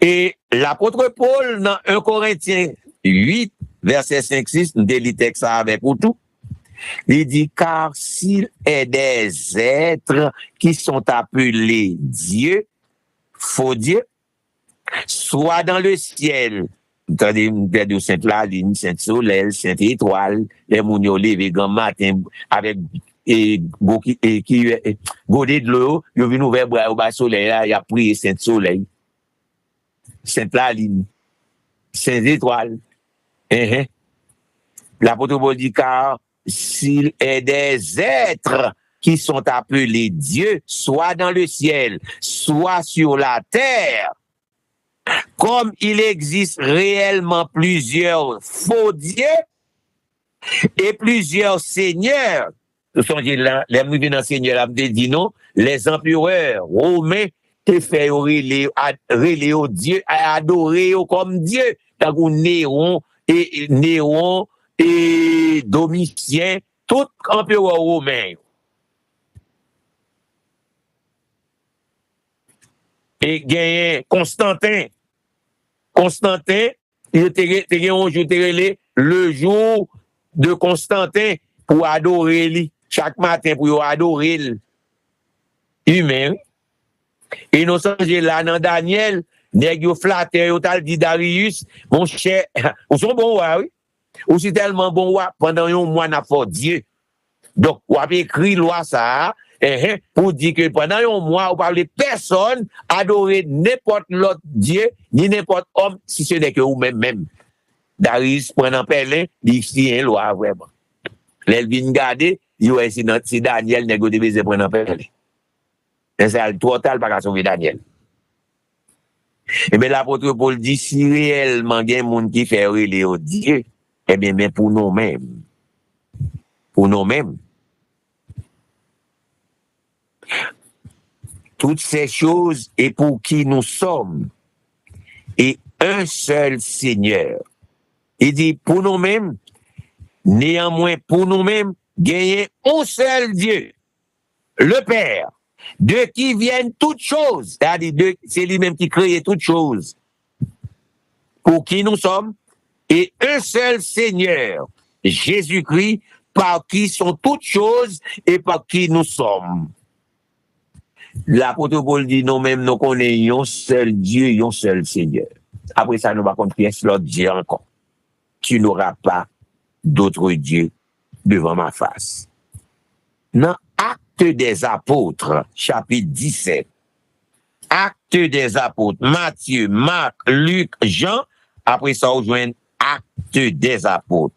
E: Et l'apôtre Paul, dans 1 Corinthiens 8, verset 5-6, nous délit texte avec ou tout. Il dit, car s'il est des êtres qui sont appelés Dieu, faux Dieu, soit dans le ciel, attendez, de Sainte Laline, Sainte Soleil, Sainte Étoile, les mounions levés grand matin, avec godé de l'eau, ils viennent ouvrir bras au bas soleil, là, il a prié Sainte Soleil, Sainte Laline, Sainte Étoile. L'apôtre Paul dit, car s'il est des êtres qui sont appelés Dieu, soit dans le ciel, soit sur la terre, comme il existe réellement plusieurs faux dieux et plusieurs seigneurs, songez là, les mouvements dans Seigneur là, me dit non, les empereurs romains te fait relé au Dieu, adorer comme Dieu, tant que Néron et Domitien, tout empereur romain. Et gagné Constantin, il était un jour le jour de Constantin pour adorer lui, chaque matin pour adorer lui. Humain. Et nous sommes là dans Daniel, nèg yo flatté, yo tal dit Darius, mon cher, ou son bon roi, oui. Ou c'est tellement bon roi pendant un mois n'a pas Dieu. Donc, on a écrit loi ça, pour dire que pendant un mois, on parle personne adorer n'importe l'autre Dieu, ni n'importe homme, si ce n'est que vous-même. Darius, pendant Pelin, il y a une loi vraiment. L'Elvin garder, si Daniel n'est pas de pendant Pelin. C'est le total pas sauver Daniel. Et bien, l'apôtre Paul dit, si réellement il y a un monde qui fait relais au Dieu, eh bien, mais pour nous-mêmes. Pour nous-mêmes. Toutes ces choses et pour qui nous sommes. Et un seul Seigneur. Il dit, pour nous-mêmes, néanmoins, pour nous-mêmes, gagner un seul Dieu, le Père, de qui viennent toutes choses. C'est-à-dire, c'est lui-même qui crée toutes choses. Pour qui nous sommes, et un seul Seigneur, Jésus-Christ, par qui sont toutes choses et par qui nous sommes. L'apôtre Paul dit, nous-mêmes, nous connaissons un seul Dieu, un seul Seigneur. Après ça, nous va comprendre l'autre Dieu encore. Tu n'auras pas d'autre Dieu devant ma face. Dans Actes des Apôtres, chapitre 17, Actes des Apôtres, Matthieu, Marc, Luc, Jean, après ça, on joint Actes des Apôtres.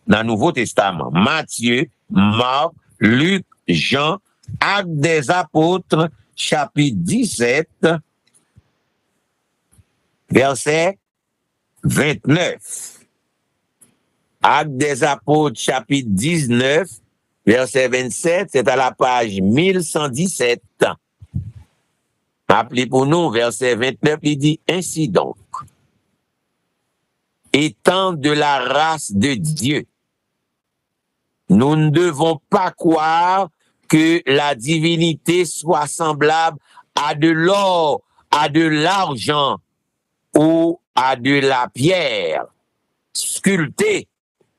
E: Dans le Nouveau Testament, Matthieu, Marc, Luc, Jean, Actes des Apôtres, chapitre 17, verset 29. Actes des Apôtres, chapitre 19, verset 27, c'est à la page 1117. Appelez pour nous, verset 29, il dit, ainsi donc, étant de la race de Dieu, nous ne devons pas croire que la divinité soit semblable à de l'or, à de l'argent ou à de la pierre, sculptée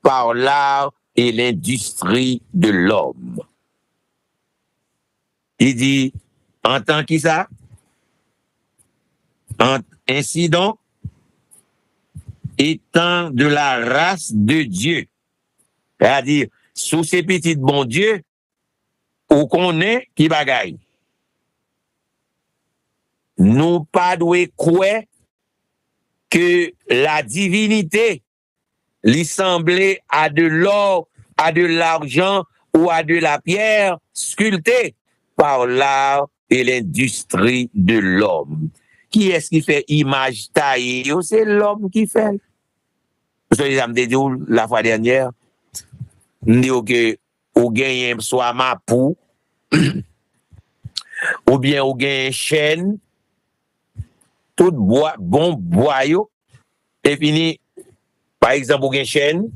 E: par l'art et l'industrie de l'homme. Il dit, en tant que ça, ainsi donc, étant de la race de Dieu, c'est-à-dire, sous ces petits bons dieux, ou qu'on est qui bagaille. Nous pas doué croire que la divinité lui semblait à de l'or, à de l'argent ou à de la pierre sculptée par l'art et l'industrie de l'homme. Qui est-ce qui fait image taillée? C'est l'homme qui fait. Vous savez, ça me dit la fois dernière, me dit que ou gagne soit ma pou, ou bien ou gagne chêne, tout bois, bon boyau, et fini, par exemple, ou gagne chêne,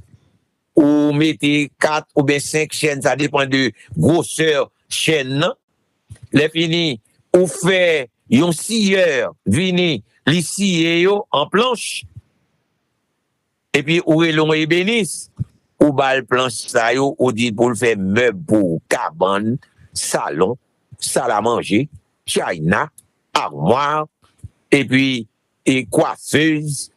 E: ou mettez 4 ou bien 5 chaînes, ça dépend de grosseur chaîne, non? Les fini, ou fait yon scieur, vini, li scier yo en planche, et puis ou elon ébéniste, ou bal planche sa yo, ou dit pour le faire meuble pour cabane, salon, salle à manger, china, armoire, et puis, et coiffeuse,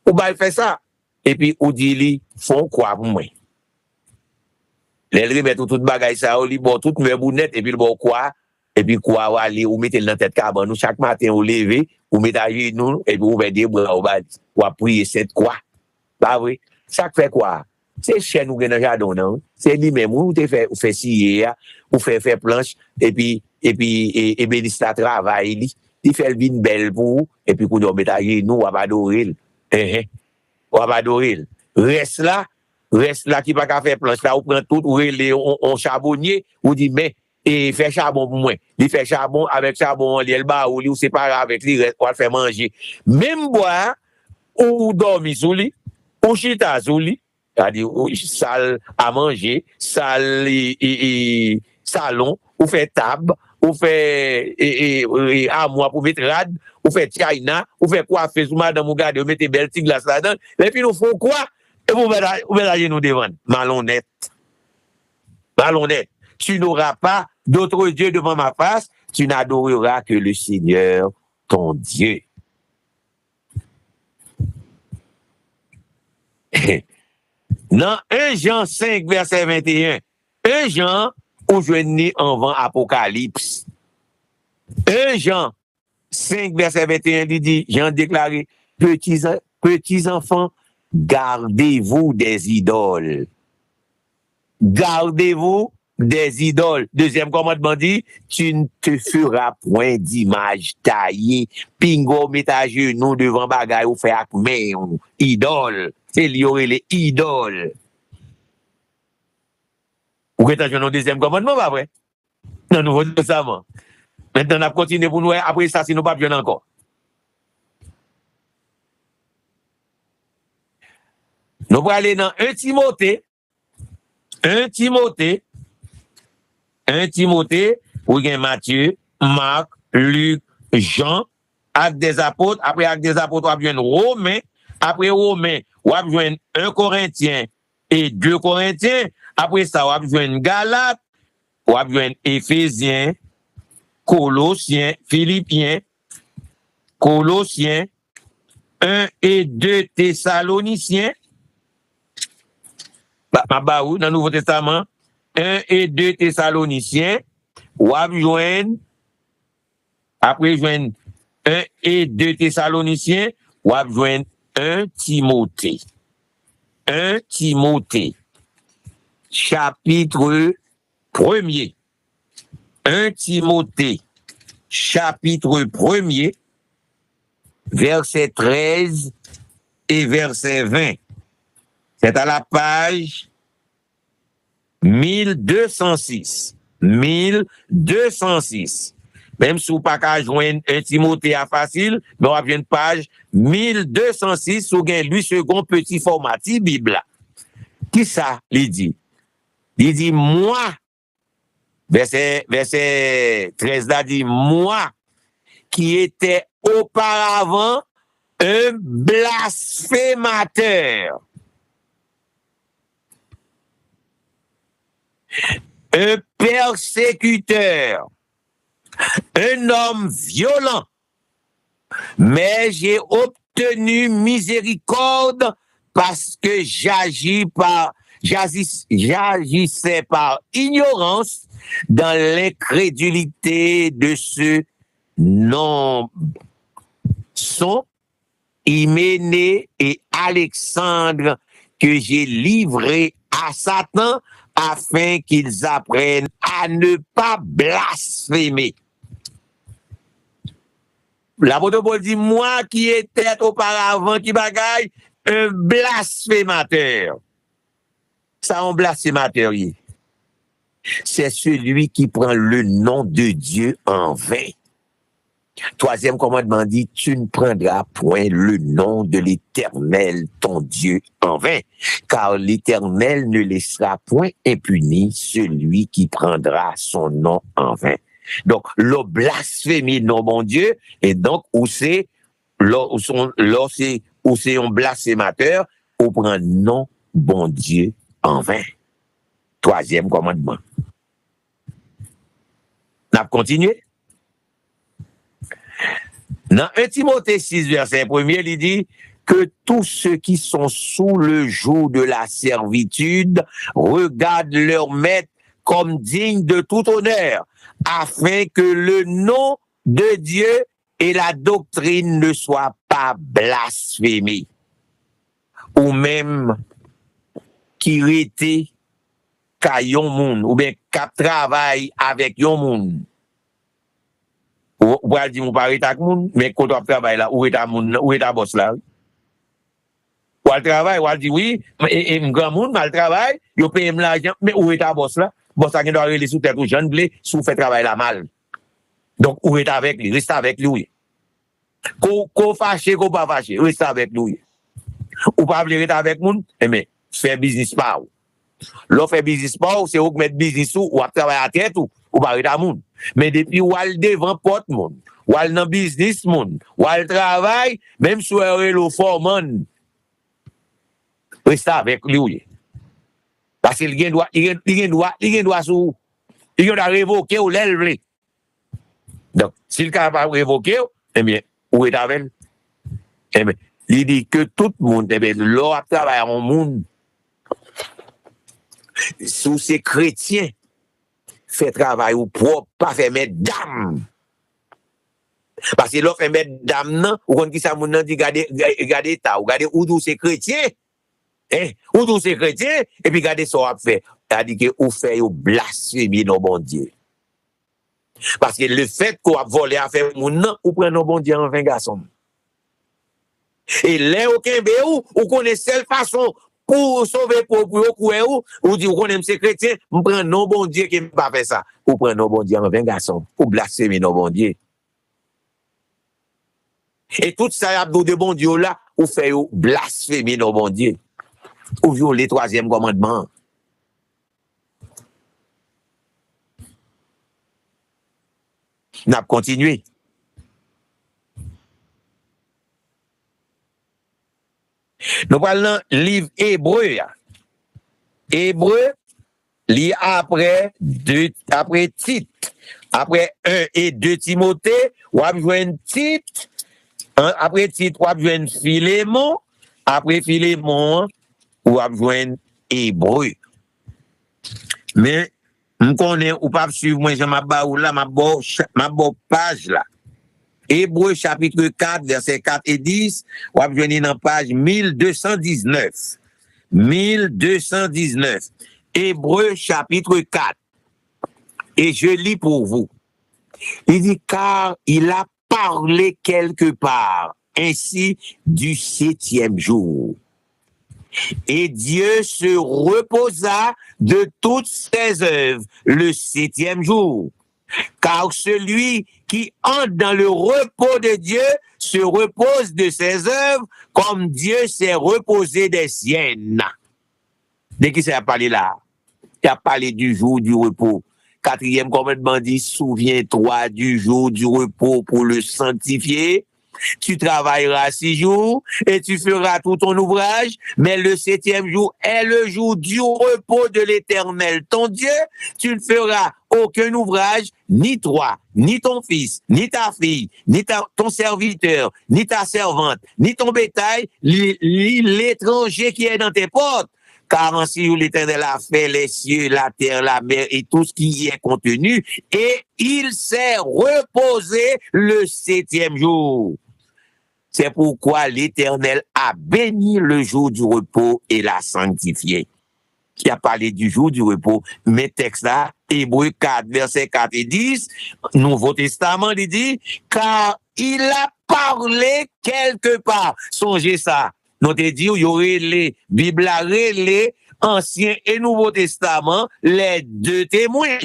E: ou bal fait ça, et puis ou dit li, font quoi pour moi. Les remet tout bagay ça, ou li bon tout meuble net, et puis le bon quoi, et puis quoi, ou aller, ou mettez dans tête cabane, ou chaque matin ou lever, ou mettez à genoux, et puis ou mettez des bras, ou prier cette quoi. Bah oui. Ça fait quoi? C'est chien ou gen jardin, non? C'est lui-même ou te fait scier, ou fait planche, et puis bénisse la travail, il fait une belle pour, et puis qu'on doit mettre à genoux, ou à adorer. Ou à adorer. Reste là, reste là qui pas qu'à faire planche là, ou prend tout, ou on charbonnier, ou dit, mais, et fait charbon pour moi. Il fait charbon, avec charbon, il le bas, ou sépare avec lui, on va faire manger. Même boire, ou dormir sous lui, ou chita sous lui, c'est-à-dire, salle à manger, salle et salon, ou fait table, ou fait armoire pour mettre rad, ou fait china, ou fait coiffer sous madame, ou garde, ou mettez belle petite glace là-dedans, et puis nous faut quoi? Et vous allez nous devant. Malhonnête. Malhonnête. Tu n'auras pas d'autre Dieu devant ma face, tu n'adoreras que le Seigneur, ton Dieu. Dans 1 Jean 5, verset 21, 1 Jean, où je né en vent Apocalypse. 1 Jean 5, verset 21, il dit, Jean déclaré, petits enfants, gardez-vous des idoles. Gardez-vous des idoles. Deuxième commandement dit, tu ne te feras point d'image taillée, pingo, met à genoux devant bagaille ou fait avec main, idole. C'est lié les idoles. Ou que t'as au deuxième commandement, pas vrai? Dans Nouveau Testament. Maintenant, on a continué pour nous, après ça, si nous pas bien encore. Nous allons aller dans 1 Timothée. 1 Timothée, où il y a Matthieu, Marc, Luc, Jean, Actes des Apôtres. Après Actes des Apôtres, on va besoin Romains. Après Romains, on va besoin 1 Corinthiens et 2 Corinthiens. Après ça, on va besoin Galates, on va besoin Éphésiens, Colossiens, Philippiens, Colossiens, 1 et 2 Thessaloniciens. Dans le Nouveau Testament, 1 et 2 Thessaloniciens, ou après joindre 1 et 2 Thessaloniciens, ou joindre 1 Timothée. 1 Timothée, chapitre 1er. 1 Timothée, chapitre 1er, verset 13 et verset 20. C'est à la page 1206. 1206. Même si vous n'avez pas joindre un Timothée à facile, mais on va une page 1206 où il y a lui second petit formatif Bible. Qui ça, il dit? Il dit, moi, verset 13 là dit, moi, qui était auparavant un blasphémateur, un persécuteur, un homme violent, mais j'ai obtenu miséricorde parce que j'agissais par ignorance dans l'incrédulité de ceux non sont Hyménée et Alexandre que j'ai livrés à Satan afin qu'ils apprennent à ne pas blasphémer. L'apôtre Paul dit, moi qui étais auparavant, qui bagaille, un blasphémateur. Ça, un blasphémateur, c'est celui qui prend le nom de Dieu en vain. Troisième commandement dit, tu ne prendras point le nom de l'Éternel, ton Dieu, en vain, car l'Éternel ne laissera point impuni celui qui prendra son nom en vain. Donc, le blasphémie non bon Dieu, et donc, où c'est un blasphémateur, ou prend non bon Dieu en vain. Troisième commandement. On a continué? Dans 1 Timothée 6, verset 1er, il dit que tous ceux qui sont sous le joug de la servitude regardent leur maître comme digne de tout honneur, afin que le nom de Dieu et la doctrine ne soient pas blasphémés. Ou même qui était qu'à yon moun, ou bien qui travaille avec yon moun. Ou va dire, on parle avec moun, mais quand on travaille là, où est ta moun, où est ta boss là? Ou Ou al travail, ou al dit oui, et grand monde mal travail, yo paye l'argent, mais où est ta boss là? Boss là qui doit aller sous tête ou jeune blé, sous fait travail la mal. Donc où est avec lui, reste avec lui. Oui. Qu'on fâché, qu'on pas fâché, reste avec lui. Oui. Ou pas vouloir rester avec moun, mais faire business pas ou. L'on fait business pas ou, c'est ou mettre business ou à travailler à tête ou pas rester à moun. Mais depuis ou al devant porte moun, ou al dans business moun, ou al travail, même si ou est le foreman, reste avec lui. Oui. Parce qu'il doit sous, il doit révoquer ou l'élève. Donc, s'il n'est pas révoquer, eh bien, où est avec? Eh bien, il dit que tout le monde, eh bien, l'on travaille en monde, sous ces chrétiens, fait travail ou propre, pas fait mettre dame. Parce que l'on fait mettre dame, non, ou quand qui ça, mon nom dit, regardez ta, ou regardez où tous ces chrétiens, où tous ces chrétiens, et puis regardez ça, on fait. C'est-à-dire que vous faites blasphémer nos bon Dieu. Parce que le fait qu'on a volé à faire mon nom, ou prend nos bon Dieu en 20 garçons. Et là, aucun béou, ou connaît seule façon pour sauver pour ou dit, ou connaît ces chrétiens, on prend nos bon Dieu qui ne pas fait ça. Ou prend nos bon Dieu en 20 garçons, pour blasphémer nos bon Dieu. Et tout ça, de bon Dieu là, ou fait blasphémer nos bon Dieu. Ou violer le 3e commandement. N'a pas continué. Nous parlons livre Hébreu. Hébreu, lit après Tite. Après 1 et 2 Timothée, ou a besoin Tite. Après Tite, ou a besoin Philémon. Après Philémon, ou a besoin Hébreu. Mais, on connaît, ou pas suivre, moi, je m'abba ou là, ma page là. Hébreu chapitre 4, versets 4 et 10, ou a besoin dans page 1219. 1219. Hébreu chapitre 4. Et je lis pour vous. Il dit, car il a parlé quelque part, ainsi du 7e jour. Et Dieu se reposa de toutes ses œuvres le 7e jour. Car celui qui entre dans le repos de Dieu se repose de ses œuvres comme Dieu s'est reposé des siennes. De qui ça a parlé là? Il a parlé du jour du repos. 4e commandement dit, souviens-toi du jour du repos pour le sanctifier. Tu travailleras 6 jours et tu feras tout ton ouvrage, mais le 7e jour est le jour du repos de l'Éternel, ton Dieu. Tu ne feras aucun ouvrage, ni toi, ni ton fils, ni ta fille, ni ton serviteur, ni ta servante, ni ton bétail, l'étranger qui est dans tes portes. Car ainsi l'Éternel a fait les cieux, la terre, la mer et tout ce qui y est contenu, et il s'est reposé le 7e jour. C'est pourquoi l'Éternel a béni le jour du repos et l'a sanctifié. Qui a parlé du jour du repos, mais texte là, Hébreu 4, versets 4 et 10, Nouveau Testament, il dit, car il a parlé quelque part. Songez ça. Nous te dit, il y aurait les Bibles, les Ancien et Nouveau Testament, les deux témoins.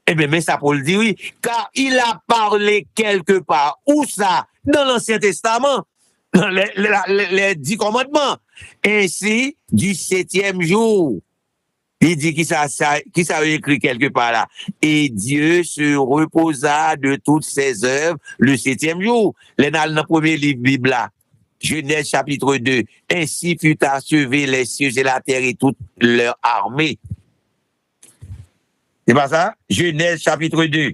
E: Eh bien, mais ça pour le dire, oui, car il a parlé quelque part. Où ça? Dans l'Ancien Testament, dans les 10 commandements. Ainsi, du 7e jour. Il dit qui ça écrit quelque part là. Et Dieu se reposa de toutes ses œuvres le 7e jour. Les dans le premier livre Bible là. Genèse chapitre 2. Ainsi fut achevé les cieux et la terre et toute leur armée. C'est pas ça? Genèse chapitre 2.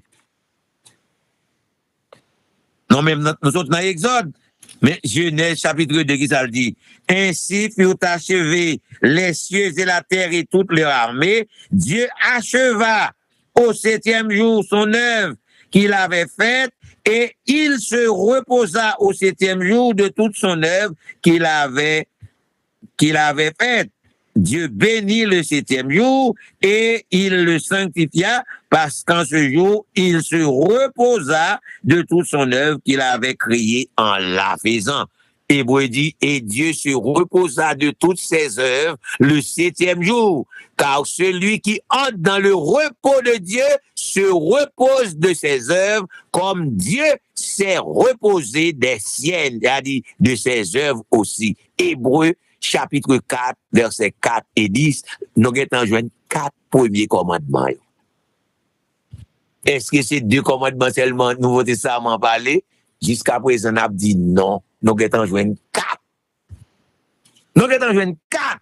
E: Non, même nous autres dans l'Exode. Mais Genèse chapitre 2, qui ça le dit? Ainsi furent achevés les cieux et la terre et toute leur armée. Dieu acheva au 7e jour son œuvre qu'il avait faite et il se reposa au 7e jour de toute son œuvre qu'il avait faite. Dieu bénit le 7e jour et il le sanctifia parce qu'en ce jour, il se reposa de toute son œuvre qu'il avait créée en la faisant. Hébreu dit, et Dieu se reposa de toutes ses œuvres le 7e jour, car celui qui entre dans le repos de Dieu se repose de ses œuvres, comme Dieu s'est reposé des siennes, c'est-à-dire de ses œuvres aussi. Hébreu, chapitre 4, versets 4 et 10, nous avons joué 4 premiers commandements. Est-ce que c'est 2 commandements seulement, Nouveau Testament parlé? Jusqu'à présent, on a dit non. Nous avons joué 4. Nous avons joué 4.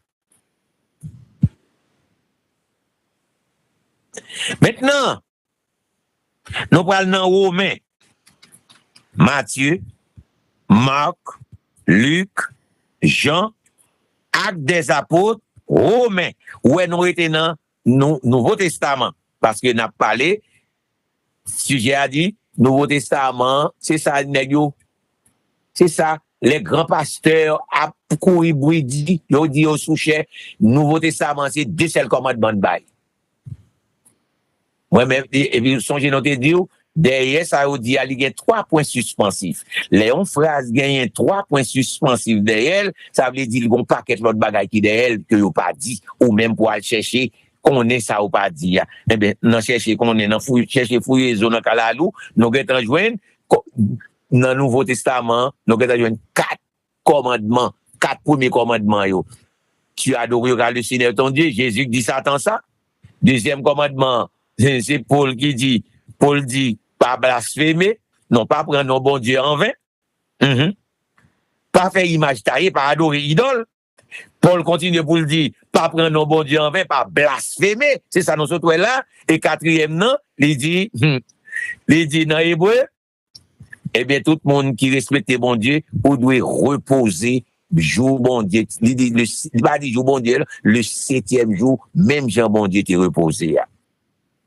E: Maintenant, nous parlons dans Romains, Matthieu, Marc, Luc, Jean, Actes des Apôtres, Romains. Où nous étions dans le Nouveau Testament. Parce que nous avons parlé, sujet a dit, Nouveau Testament, c'est ça, nègyo. C'est ça. Les grands pasteurs a couru bridi, ils dit au souchet, Nouveau Testament, c'est 2 seuls commandements de bail. Moi-même, et puis, songez noter dire, derrière ça, on dit, il y a 3 points suspensifs. Les 11 phrases gagnent 3 points suspensifs derrière, ça veut dire, il y a un paquet de l'autre bagaille qui derrière, que vous pas dit, ou même pour aller chercher, qu'on est ça ou pas dit. Eh bien, non, chercher qu'on est, non, chercher fouiller zone en Kalalou, nous avons joindre, dans le Nouveau Testament, nous avons joindre 4 commandements, 4 premiers commandements, yo. Tu adoreras le Seigneur ton Dieu, Jésus dit Satan ça. 2e commandement, c'est Paul qui dit, pas blasphémer, non pas prendre nos bon Dieu en vain, pas faire image taillée, pas adorer idole. Paul continue pour le dire, pas prendre nos bon Dieu en vain, pas blasphémer, c'est ça nous sommes là. Et 4e non, il dit dans Hébreu, eh bien tout le monde qui respecte bon Dieu, ou doit reposer jour bon Dieu. Il dit pas dit jour bon Dieu, le 7e jour, même Jean bon Dieu t'est reposé.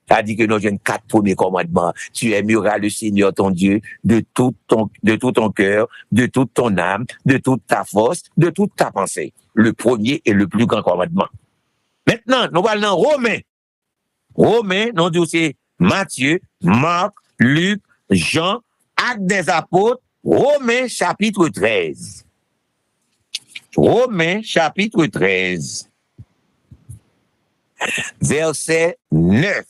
E: Ça dit que nous avons 4 premiers commandements. Tu aimeras le Seigneur ton Dieu de tout ton cœur, de toute ton âme, de toute ta force, de toute ta pensée. Le premier et le plus grand commandement. Maintenant, nous parlons dans Romains. Romains, nous disons c'est Matthieu, Marc, Luc, Jean, Actes des Apôtres, Romains chapitre 13. Romains chapitre 13. Verset 9.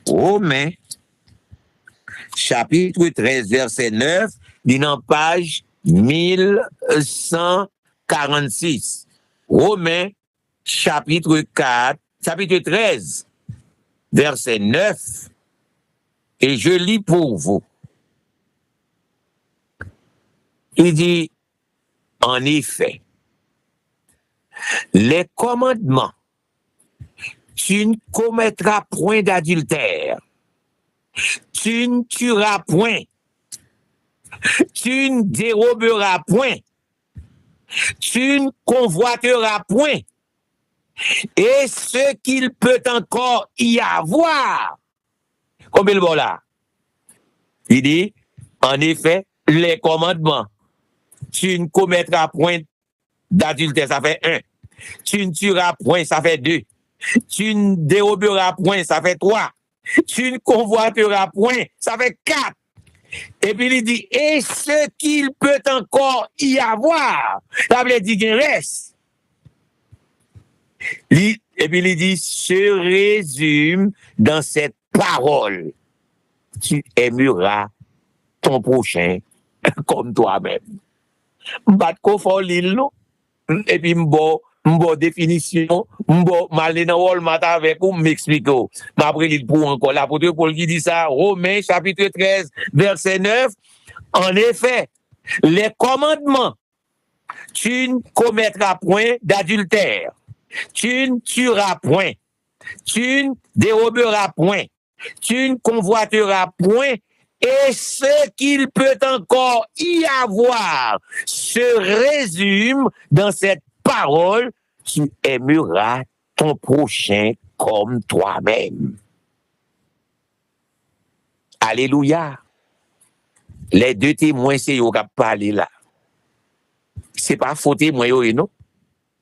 E: Romains, chapitre 13, verset 9, dit dans page 1146. Romains, chapitre 13, verset 9, et je lis pour vous. Il dit, en effet, les commandements, tu ne commettras point d'adultère, tu ne tueras point, tu ne déroberas point, tu ne convoiteras point, et ce qu'il peut encore y avoir. Combien le bon là? Il dit, en effet, les commandements, tu ne commettras point d'adultère, ça fait 1. Tu ne tueras point, ça fait 2. Tu ne déroberas point, ça fait 3. Tu ne convoiteras point, ça fait 4. Et puis il dit, et ce qu'il peut encore y avoir, ça veut dire qu'il reste. Et puis il dit, se résume dans cette parole. Tu aimeras ton prochain comme toi-même. M'bat ko fò l'île, et puis m'bo définition, m'aller dans Walmart avec ou m'explique. M'après l'île pour encore l'apôtre Paul qui dit ça, Romains chapitre 13, verset 9. En effet, les commandements, tu ne commettras point d'adultère, tu ne tueras point, tu ne déroberas point, tu ne convoiteras point, et ce qu'il peut encore y avoir se résume dans cette parole, tu aimeras ton prochain comme toi-même. Alléluia. Les 2 témoins, c'est eux qui parlent là. C'est pas faux témoin, non?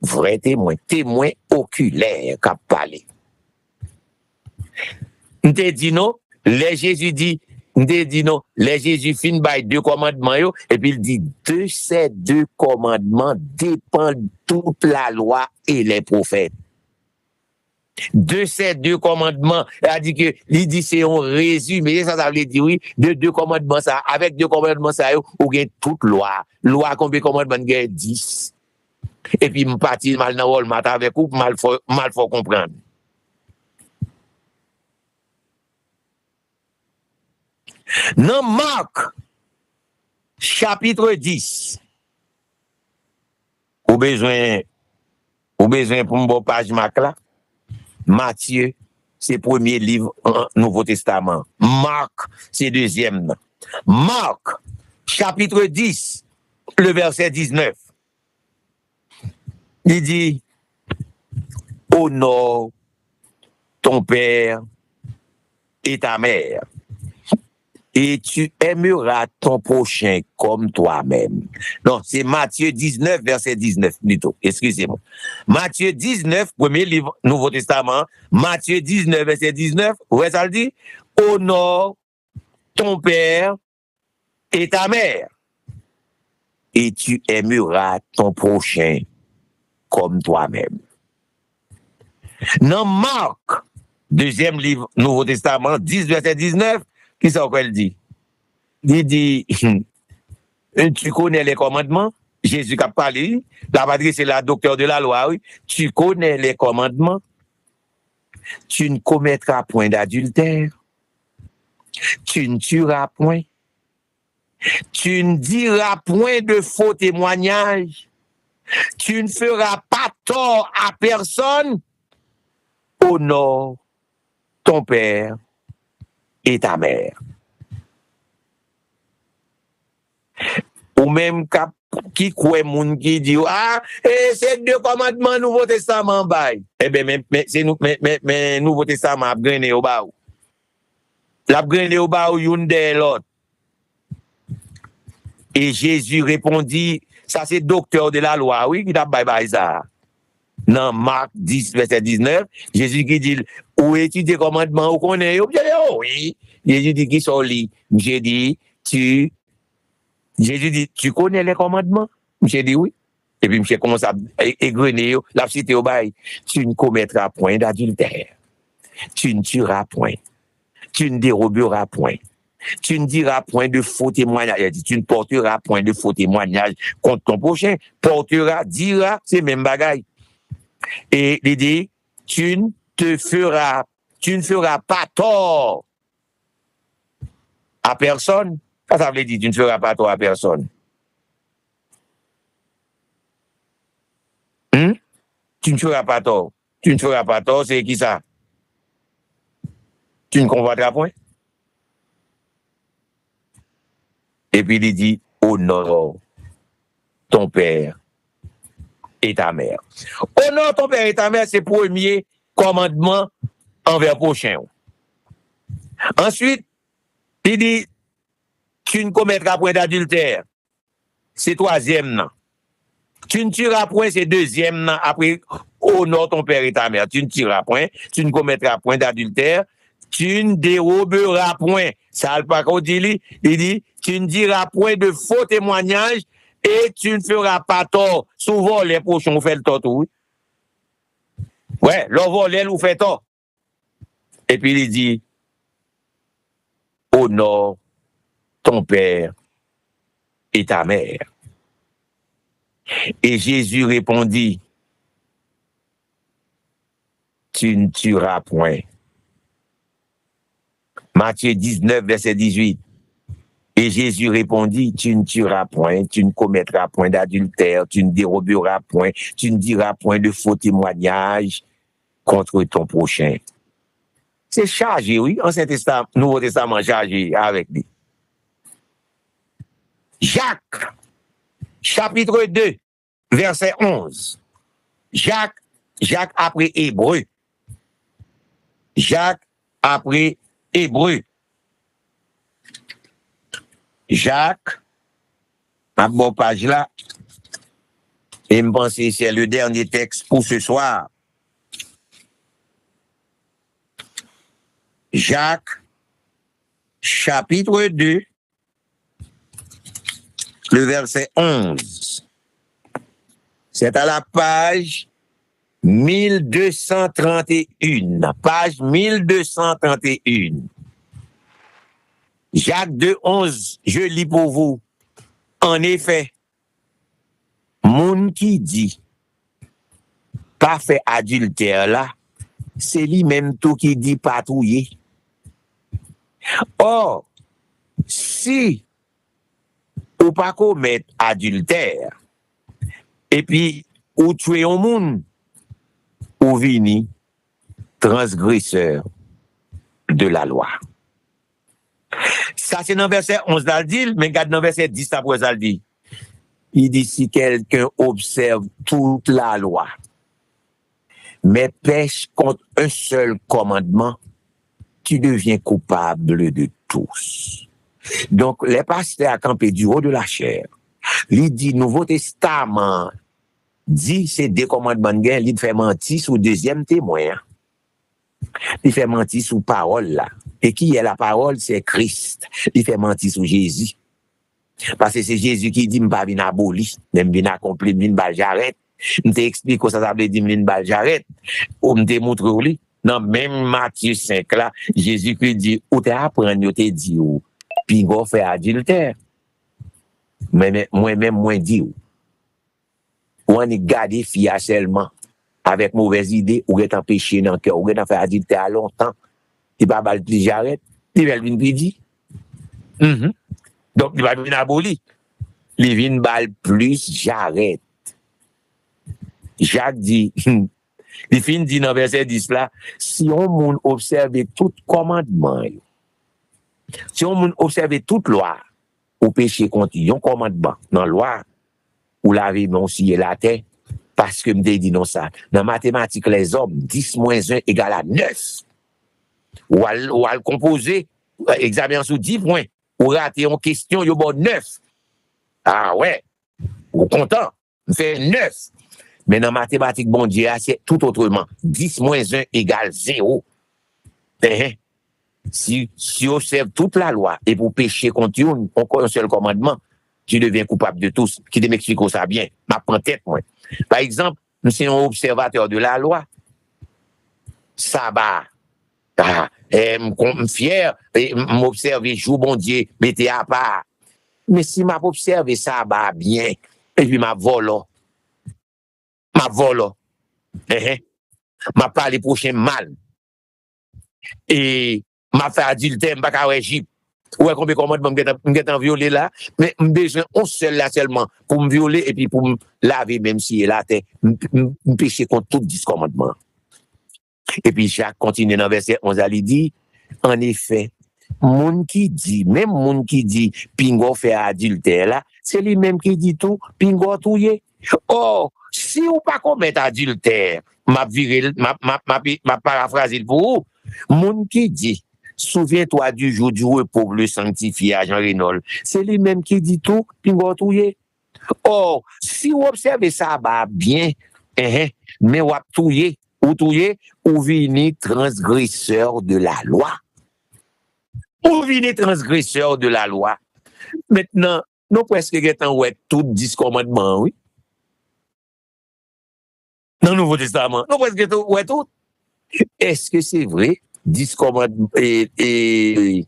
E: Vrai témoin. Témoin oculaire qui parlent. On te dit non? Les Jésus dit, dit non, les Jésus fin by 2 commandements, yo, et puis il dit, de ces 2 commandements dépendent toute la loi et les prophètes. De ces 2 commandements, il dit c'est un résumé, ça veut dire oui, de 2 commandements ça, avec 2 commandements ça, ou gagne toute loi. Loi combien de commandements gagne 10. Et puis m'parti mal dans rôle mat avec ou mal faut comprendre. Dans Marc chapitre 10. Ou besoin pour mon page Marc là. Matthieu, c'est premier livre Nouveau Testament. Marc, c'est deuxième. Marc, chapitre 10, le verset 19. Il dit, honore ton père et ta mère, et tu aimeras ton prochain comme toi-même. Non, c'est Matthieu 19, verset 19, plutôt. Excusez-moi. Matthieu 19, premier livre, Nouveau Testament. Matthieu 19, verset 19. Ouais, ça le dit? Honore ton père et ta mère, et tu aimeras ton prochain comme toi-même. Dans Marc, deuxième livre, Nouveau Testament, 10, verset 19, qui ça qu'elle dit? Il dit, tu connais les commandements? Jésus qui a parlé, la patrie c'est la docteur de la loi, oui. Tu connais les commandements? Tu ne commettras point d'adultère. Tu ne tueras point. Tu ne diras point de faux témoignages. Tu ne feras pas tort à personne. Honore ton père et ta mère. Ou même qui croit moun qui dit c'est 2 commandements Nouveau Testament bail. Eh ben mais c'est mais Nouveau Testament a grainé au bas. La grainé au bas une de l'autre. Et Jésus répondit, ça c'est docteur de la loi, oui, qui t'a bail ça. Dans Marc 10 verset 19, Jésus qui dit où étudier commandement ou connaît oui. Jésus dit qui sont li. Jésus dit, tu connais les commandements? J'ai dit oui. Et puis, monsieur commence à égrener, la cité au bail. Tu ne commettras point d'adultère. Tu ne tueras point. Tu ne déroberas point. Tu ne diras point de faux témoignages. Tu ne porteras point de faux témoignages contre ton prochain. Portera, dira, c'est même bagaille. Et il dit, tu ne feras pas tort à personne. Ça veut dire, tu ne feras pas tort à personne. Tu ne feras pas tort. Tu ne feras pas tort, c'est qui ça? Tu ne convoiteras point. Et puis il dit, honore ton père et ta mère. Honore ton père et ta mère, c'est le premier commandement envers le prochain. Ensuite, il dit, tu ne commettras point d'adultère. C'est troisième, non. Tu ne tueras point, c'est deuxième, non. Après, honore ton père et ta mère. Tu ne tueras point, tu ne commettras point d'adultère, tu ne déroberas point. Ça, pas qu'on dit, il dit, tu ne diras point de faux témoignages et tu ne feras pas tort. Souvent, les prochains font le tort, oui. Ouais, leur voler nous fait tort. Et puis, il dit, honore ton père et ta mère. Et Jésus répondit, tu ne tueras point. Matthieu 19, verset 18. Et Jésus répondit, tu ne tueras point, tu ne commettras point d'adultère, tu ne déroberas point, tu ne diras point de faux témoignages contre ton prochain. C'est chargé, oui, Ancien Testament, Nouveau Testament chargé avec lui. Jacques, chapitre 2, verset 11. Jacques après Hébreu. Jacques après Hébreu. Jacques, ma bonne page là, et me penser c'est le dernier texte pour ce soir. Jacques, chapitre 2, le verset 11. C'est à la page 1231. Page 1231. Jacques 2, 11, je lis pour vous. En effet, moun qui dit pas fait adultère là, c'est lui-même tout qui dit patrouiller. Or, si ou pas commettre adultère, et puis ou tuer un monde, ou vini transgresseur de la loi. Ça, c'est dans verset 11 d'Aldil, mais regarde dans verset 10 après Aldil. Il dit, si quelqu'un observe toute la loi, mais pêche contre un seul commandement, tu deviens coupable de tous. Donc, les pasteurs à camper du haut de la chair, il dit, Nouveau Testament, dit, c'est deux commandements de guerre, il fait mentir sous deuxième témoin. Il fait mentir sous parole, là. Et qui est la parole? C'est Christ. Il fait mentir sous Jésus. Parce que c'est Jésus qui dit, m'pas vin aboli, même vin accompli, m'vin bal j'arrête. M'te explique quoi ça veut dire, m'vin bal j'arrête. Ou m'te montre ou li. Dans même Matthieu 5 là, Jésus qui dit, ou te apprendre, ou te dit, ou, puis go fait adultère. Mais moi-même, moi dit, ou on est gardé fille seulement, avec mauvaise idée, ou est empêché dans le cœur, ou est en fait adultère à longtemps. Il va bal plus j'arrête. Il va venir dit. Donc, il va venir aboli. Il vient bal plus j'arrête. Jacques dit, il finit dit dans verset 10 là, si on moun observe tout commandement, si on moun observe toute loi, ou péché contre un commandement, dans la loi, ou la vie, non, si la terre, parce que m'te dit non ça. Dans mathématiques, les hommes, 10 moins 1 égale à 9. Ou à composer, examen sous 10 points, ou rater en question, il y a bon 9. Ah ouais, ou content, on fait 9. Mais dans mathématiques, bon Dieu, c'est tout autrement. 10 moins 1 égale 0. Si on observe toute la loi, et pour pécher contre un seul commandement, tu deviens coupable de tous. Qui te m'explique ça bien? Ma prend tête, moi. Par exemple, nous sommes un observateur de la loi. Sabbat. Fier, m'observer jour bon Dieu, mettez à part. Mais si m'a observé sabbat bien, et puis m'a volé, m'a parlé prochain mal, et m'a fait adultère, m'a pas Égypte. Ouais, combien de commandements m'ont violé là, mais j'ai besoin un seul là seulement pour me violer et puis pour me laver, même si il a terre, me pécher contre tout 10 commandements. Et puis Jacques continue dans verset 11, il dit, en effet, moun qui dit, même moun qui dit, pingo fait adultère là, c'est lui-même qui dit tout, pingo touye. Oh, si ou pas commettre adultère, m'a paraphrase pour vous, moun qui dit, souviens-toi du jour du repos, le sanctifié à Jean Renaud. C'est lui-même qui dit tout, puis vous touyer. Oh, si vous observez ça, bah bien, mais vous touyer, ou vini transgresseur de la loi. Ou vini transgresseur de la loi. Maintenant, nous presque getons tout 10 commandements, oui. Dans le Nouveau Testament, nous presque tout. Est-ce que c'est vrai? 10 commandements et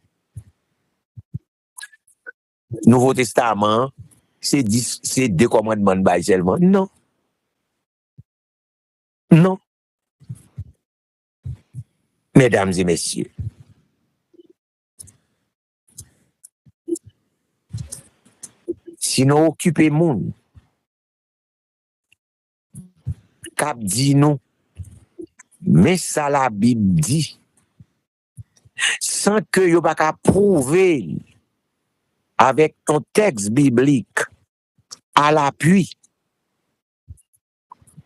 E: Nouveau Testament, c'est 2 commandements de bail seulement. Non. Non. Mesdames et messieurs, si nous occupons moun, cap dit nous, mais ça la Bible dit, sans que vous pas prouver avec un texte biblique à l'appui,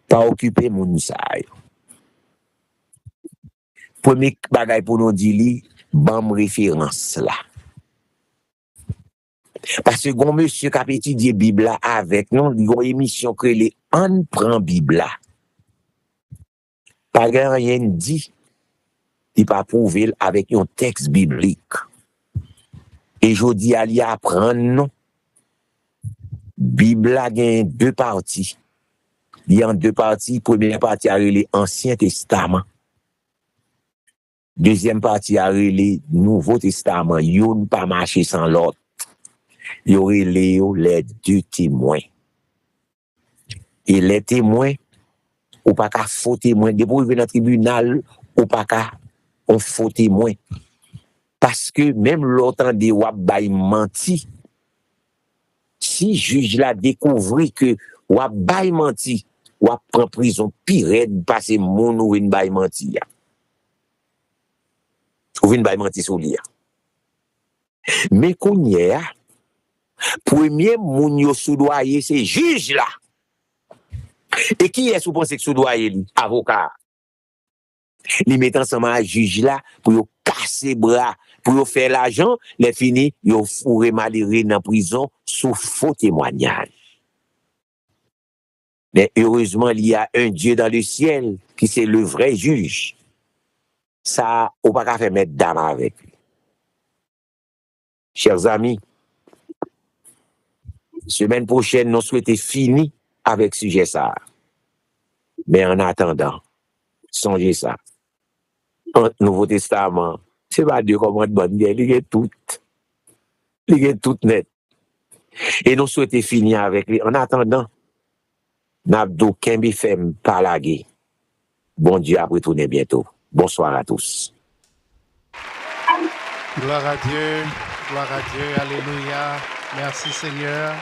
E: pas occuper mon saille. Premier bagay pour nous dire, bon référence là. Parce que gon monsieur qui a étudié Bible là avec nous, gon émission que les on prend Bible là. Pas rien dit. Il pas prouvé avec un texte biblique. Et je dis à lui apprendre, non. Bible a deux parties. Il y a en deux parties. Première partie a l'Ancien Testament. Deuxième partie a le Nouveau Testament. Yon ne pas marcher sans l'autre. Il y aurait les deux témoins. Et les témoins, ou pas qu'à faux témoins. Depuis qu'ils viennent dans le tribunal, ou pas qu'à un faux témoin. Parce que même l'autre de wap bay menti, si juge la découvrit que wap bay menti, wap prend prison pire parce que moun ou vin bay menti. Ou vin bay menti sou li. Mais qu'on y a, premier moun yo soudoyer c'est juge là. Et qui est sous pensé que soudoyer lui? Avocat. Li met ensemble à juge là pour yo casser bras, pour yo faire l'argent, les fini yo fourré malheureux dans prison sous faux témoignage. Mais heureusement, il y a un Dieu dans le ciel qui c'est le vrai juge. Ça, on ne peut pas faire mettre dame avec lui. Chers amis, semaine prochaine, nous souhaitons finir avec ce sujet ça. Mais en attendant, songez ça. Le Nouveau Testament, c'est pas Dieu comme bonne guerre, il est tout net. Et nous souhaitons finir avec lui. En attendant, Nabdou Kembe Fem Palagé. Bon Dieu a retourné bientôt. Bonsoir à tous.
A: Gloire à Dieu, alléluia. Merci Seigneur.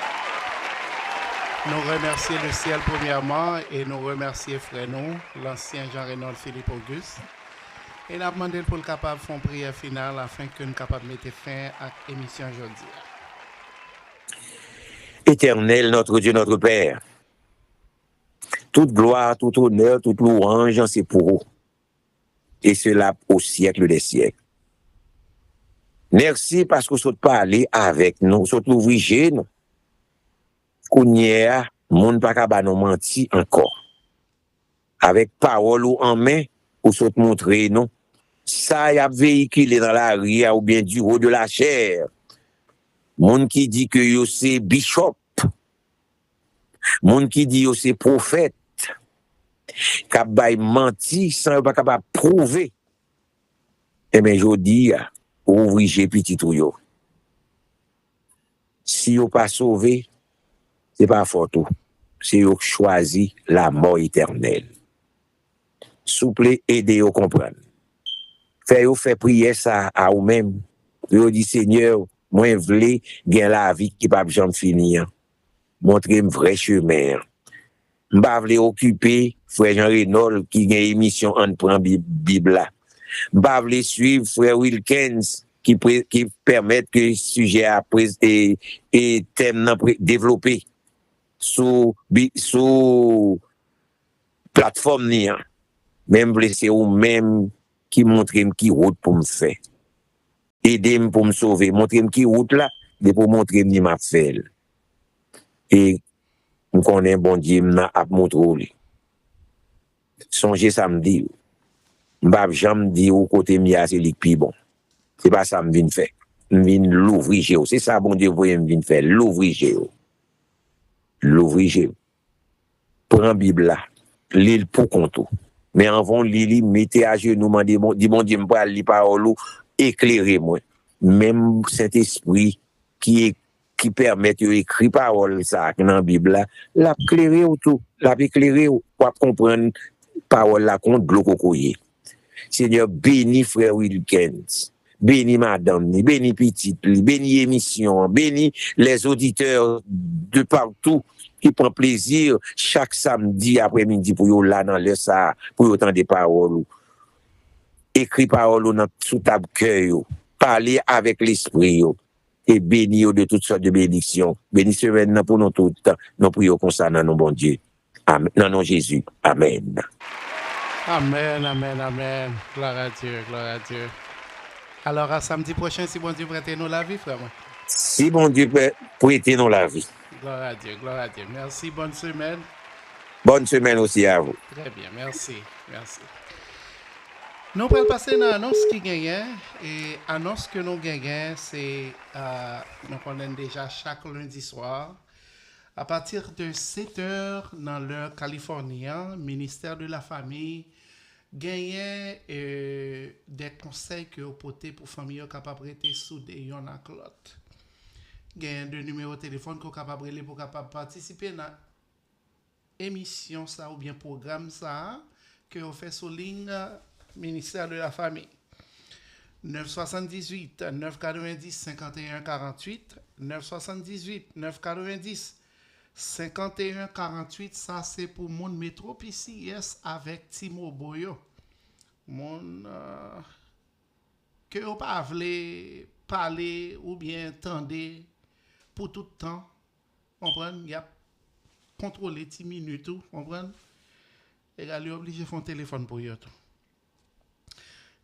A: Nous remercions le ciel premièrement et nous remercions frère nous, l'ancien Jean-Renaud Philippe Auguste. Et nous avons demandé pour le capable de faire une prière finale afin que nous capables de mettre fin à l'émission aujourd'hui.
E: Éternel, notre Dieu, notre Père, toute gloire, tout honneur, toute louange, c'est pour vous. Et cela au siècle des siècles. Merci parce que vous êtes parlé avec nous, vous êtes ouvriers, nous. Qu'on y a, moun pa ka ba nous menti encore. Avec parole ou en main, vous êtes montré, non? Ça y a véhiculé dans la rue ou bien du haut de la chair. Moun qui dit que yo c'est bishop. Moun qui dit yo c'est prophète. Kap bay menti sans pas capable prouver. Eh bien, je dis, ouvrier petit ou yo. Si yo pas sauvé, c'est pas photo. C'est yo choisi la mort éternelle. Souple, aidez yo comprendre. Fait prier ça à ou même. Yo dit Seigneur, moi vle gen la vie qui pas jamais finir. Montrez-moi vrai chemin. M'pa vle occuper frère Jean-Renaud qui gen émission en prend Bible là. M'pa vle suivre frère Wilkins qui permet que le sujet après et thème développé sous plateforme ni même blessé ou même qui montre qui route pour me faire aider pour me sauver montrer qui route là de pour montrer ni m'a fait et on connaît bon Dieu m'a a montrer songez samedi m'pa jamais dire au côté mia c'est li pi bon c'est pas ça me vinn faire me vinn l'ouvrir géo c'est ça bon Dieu voyez me vinn faire l'ouvrir géo prend Bible là l'île pour compte mais avant l'île mettez à genoux demandez dit bon Dieu me pas li parole éclairer moi même Saint-Esprit qui permet de écrire parole ça dans la Bible là l'a éclairer tout l'a éclairer pour comprendre parole là contre l'eau cocoyer. Seigneur bénis frère Wilkins, bénis madame, bénis petite, bénis émission, bénis les auditeurs de partout qui prend plaisir chaque samedi après-midi pour yo là dans le ça pour yo entendre des paroles. Écrit parole dans sous table cœur, parler avec l'esprit et bénir de toutes sortes de bénédictions. Bénissez maintenant pour nous tout le temps. Nous prions comme ça dans nos bon Dieu. Amen. Dans nom Jésus. Amen.
A: Amen, amen, amen. Gloire à Dieu, gloire à Dieu. Alors, à samedi prochain, si bon Dieu prête-nous la vie, frère.
E: Si bon Dieu prête-nous la vie.
A: Gloire à Dieu, gloire à Dieu. Merci, bonne semaine.
E: Bonne semaine aussi à vous.
A: Très bien, merci, merci. Nous allons passer dans l'annonce qui gagne. Et l'annonce que nous gagnons, c'est nous connaissons déjà chaque lundi soir. À partir de 7h dans l'heure californienne, ministère de la Famille gagne des conseils que vous portez pour famille capable de rester soudés yon ak l'autre. Gagne de numéro de téléphone que vous capable de pour capable participer dans émission ça ou bien programme ça que vous fait sur ligne ministère de la Famille. 978 990 51 48 978 990 51 48, ça c'est pour mon métro PCS avec Timo Boyo. Mon que vous pas voulez parler ou bien attendre pour tout le temps. Comprendre, il y a contrôler 10 minutes tout, comprendre. Et là, il est obligé de faire un téléphone pour eux tout.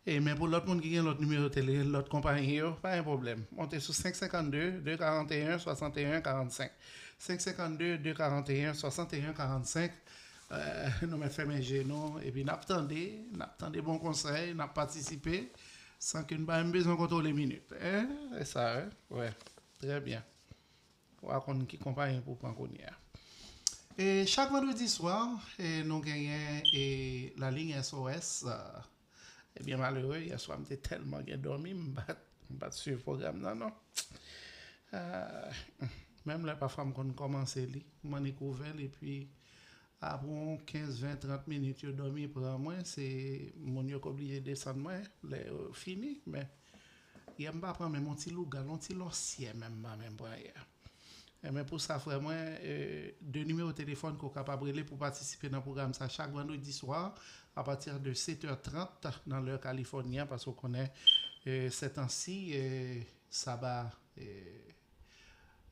A: Et mais pour l'autre monde qui a l'autre numéro de télé, l'autre compagnie, pas un problème. Montez sur 552 241 61 45. 552 241 61 45. Nous mettons fait mes genoux et puis nous attendons bons conseils, nous participé sans que nous n'ayons besoin de contrôler les minutes. C'est ça, hein? Ouais, très bien. On va qu'on qui compagnie pour prendre. Et chaque vendredi soir, nous gagnons la ligne SOS. Et bien malheureux, hier soir, j'étais tellement bien dormi, je ne pas suivre le programme. Non. Même là, parfois, je commence à lire, je m'en ai couvert, et puis après 15, 20, 30 minutes, je dormi pour moi, c'est mon yo obligé de descendre, moi, fini, mais il n'y a pas prendre mon petit loup, mon petit lossier, même pour hier. Mais pour ça, frère, moi, deux numéros de téléphone qu'on est capable de pour participer dans le programme ça chaque vendredi soir à partir de 7h30 dans l'heure californienne parce qu'on connaît ces temps-ci, ça va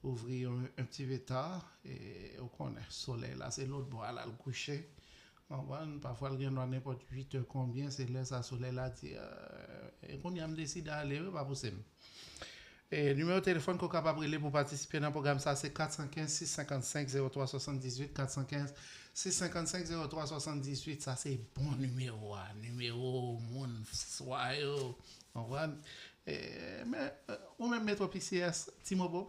A: ouvrir un petit vétard et on connaît soleil là, c'est l'autre bois là, le coucher. Parfois, il y a n'importe 8h combien, c'est là, ça soleil là, et qu'on y a décidé d'aller, pas possible. Et le numéro de téléphone qu'on est capable de pour participer dans le programme, ça c'est 415 655 03 78 415 655 03 78. Ça c'est bon numéro, numéro monde soyo. Mais on même mettre au PCS, Timobo,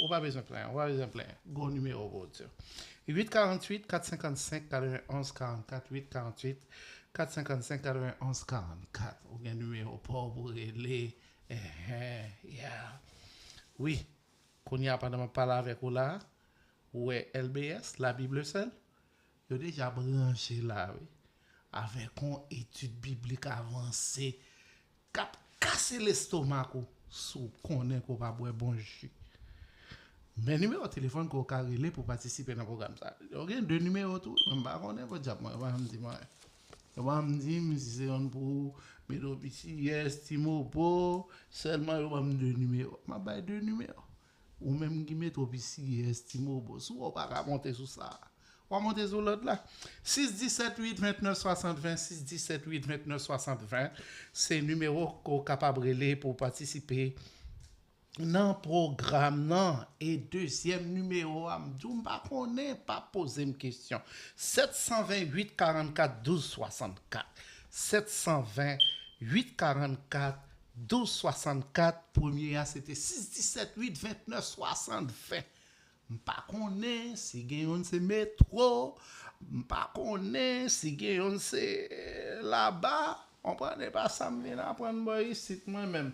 A: on va besoin plein, Gros numéro, gros Dieu. 848 455 91 44 848 455 91 44. On a un numéro pour les Oui, qu'on y a pendant parler avec vous là, ouais LBS, la Bible seule, yo déjà branché là, oui, avec une étude biblique avancée, cap casser l'estomac sous connaît qu'on va boire bon jus. Mais numéro de téléphone qu'on a relé pour participer dans le programme ça. Il y a deux numéros tout, même pas connaît votre job moi, je me dis c'est on pour métro PCS Timobo seulement je vais deux numéros. Je vais deux numéros. Ou même qui métro PCS Timobo. Si on pas monter sur ça. On va monter sur l'autre là. 617 8 29 60 20 617 8 29 60 20. C'est le numéro qu'on est capable de relayer pour participer dans le programme. Non. Et deuxième numéro, je ne vais pas poser une question. 728 44 12 64. 728 44 12 64. Premier, c'était 617 8 29 60 20. Je ne sais pas si c'est métro. Je ne sais pas si c'est là-bas. On ne prend pas ça, je viens apprendre ici moi-même.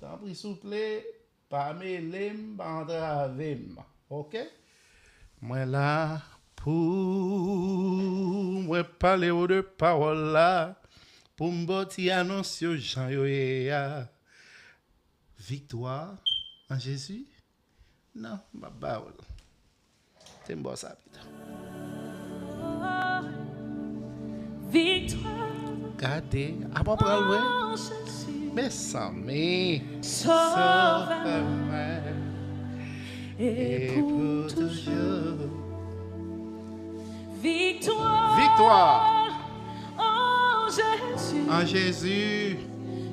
A: Tant pis, s'il vous plaît, pas mêler, pas entraver. Ok? Moi là, pour moi parler de parole là, pour me annoncer aux gens, victoire en Jésus? Non, ma parole. C'est un bon sapide.
B: Victoire.
A: Gardez, à peu près loin. Mais sans mais, sauve-moi et pour toujours.
B: Victoire. En Jésus.
A: En Jésus,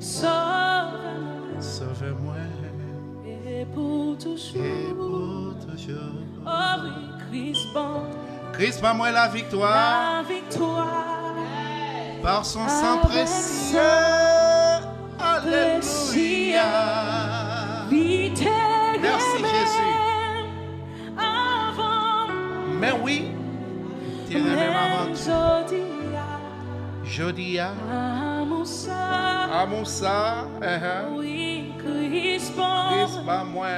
B: Sauve-moi.
A: sauve-moi
B: Et pour toujours.
A: et pour toujours.
B: Oh oui, Christ bon.
A: Christ, pas moi la victoire.
B: La victoire.
A: Par son sang précieux. Alléluia. Merci Jésus. Mais oui, tu es même avant tout. Jodia. Amoussa.
B: Oui, Christ,
A: moi.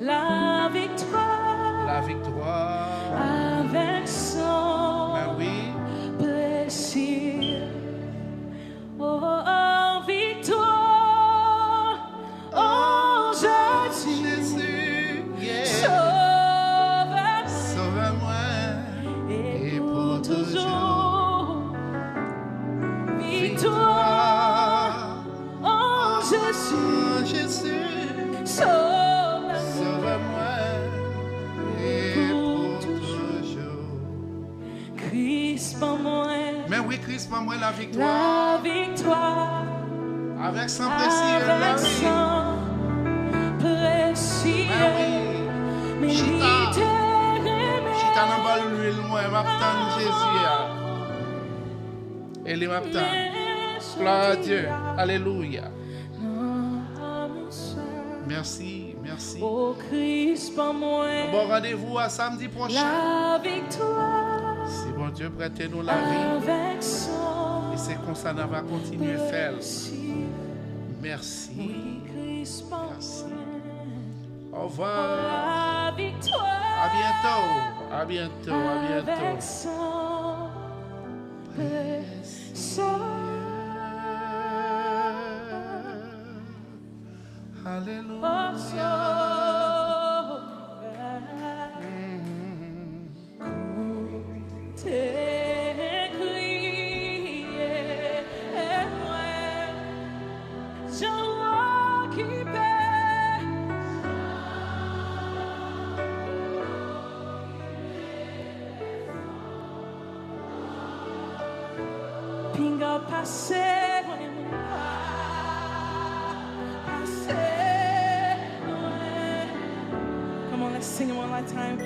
B: la victoire.
A: La victoire.
B: Avec son
A: Mais oui.
B: précieux. Oh, victoire. Oh, Jésus.
A: Yeah.
B: Sauve-moi.
A: Sauve-moi.
B: Et pour toujours. Victoire. Oh, Jésus.
A: Oh, Jésus.
B: Sauve-moi.
A: Sauve-moi. Et pour toujours.
B: Christ pour moi.
A: Mais oui, Christ, pour moi, la victoire.
B: La victoire.
A: Avec son précieux.
B: Avec
A: Mais oui.
B: son précieux.
A: Mais oui. Chita.
B: Méditerranée.
A: Chita dans bol l'huile, moi, m'attend Jésus. Et il m'attend. Gloire à Dieu. Alléluia. Merci, merci.
B: Oh Christ pour moi.
A: Bon rendez-vous à samedi prochain.
B: La victoire.
A: Si bon Dieu prête nous la vie.
B: Avec son
A: Et c'est comme ça qu'on va continuer à faire.
B: précieux.
A: Merci.
B: Oui, Christ pour
A: Merci.
B: moi.
A: Au revoir.
B: La victoire.
A: À bientôt. À bientôt. À
B: Avec
A: bientôt.
B: son précieux. Pinga passé, come on, let's sing it one last time.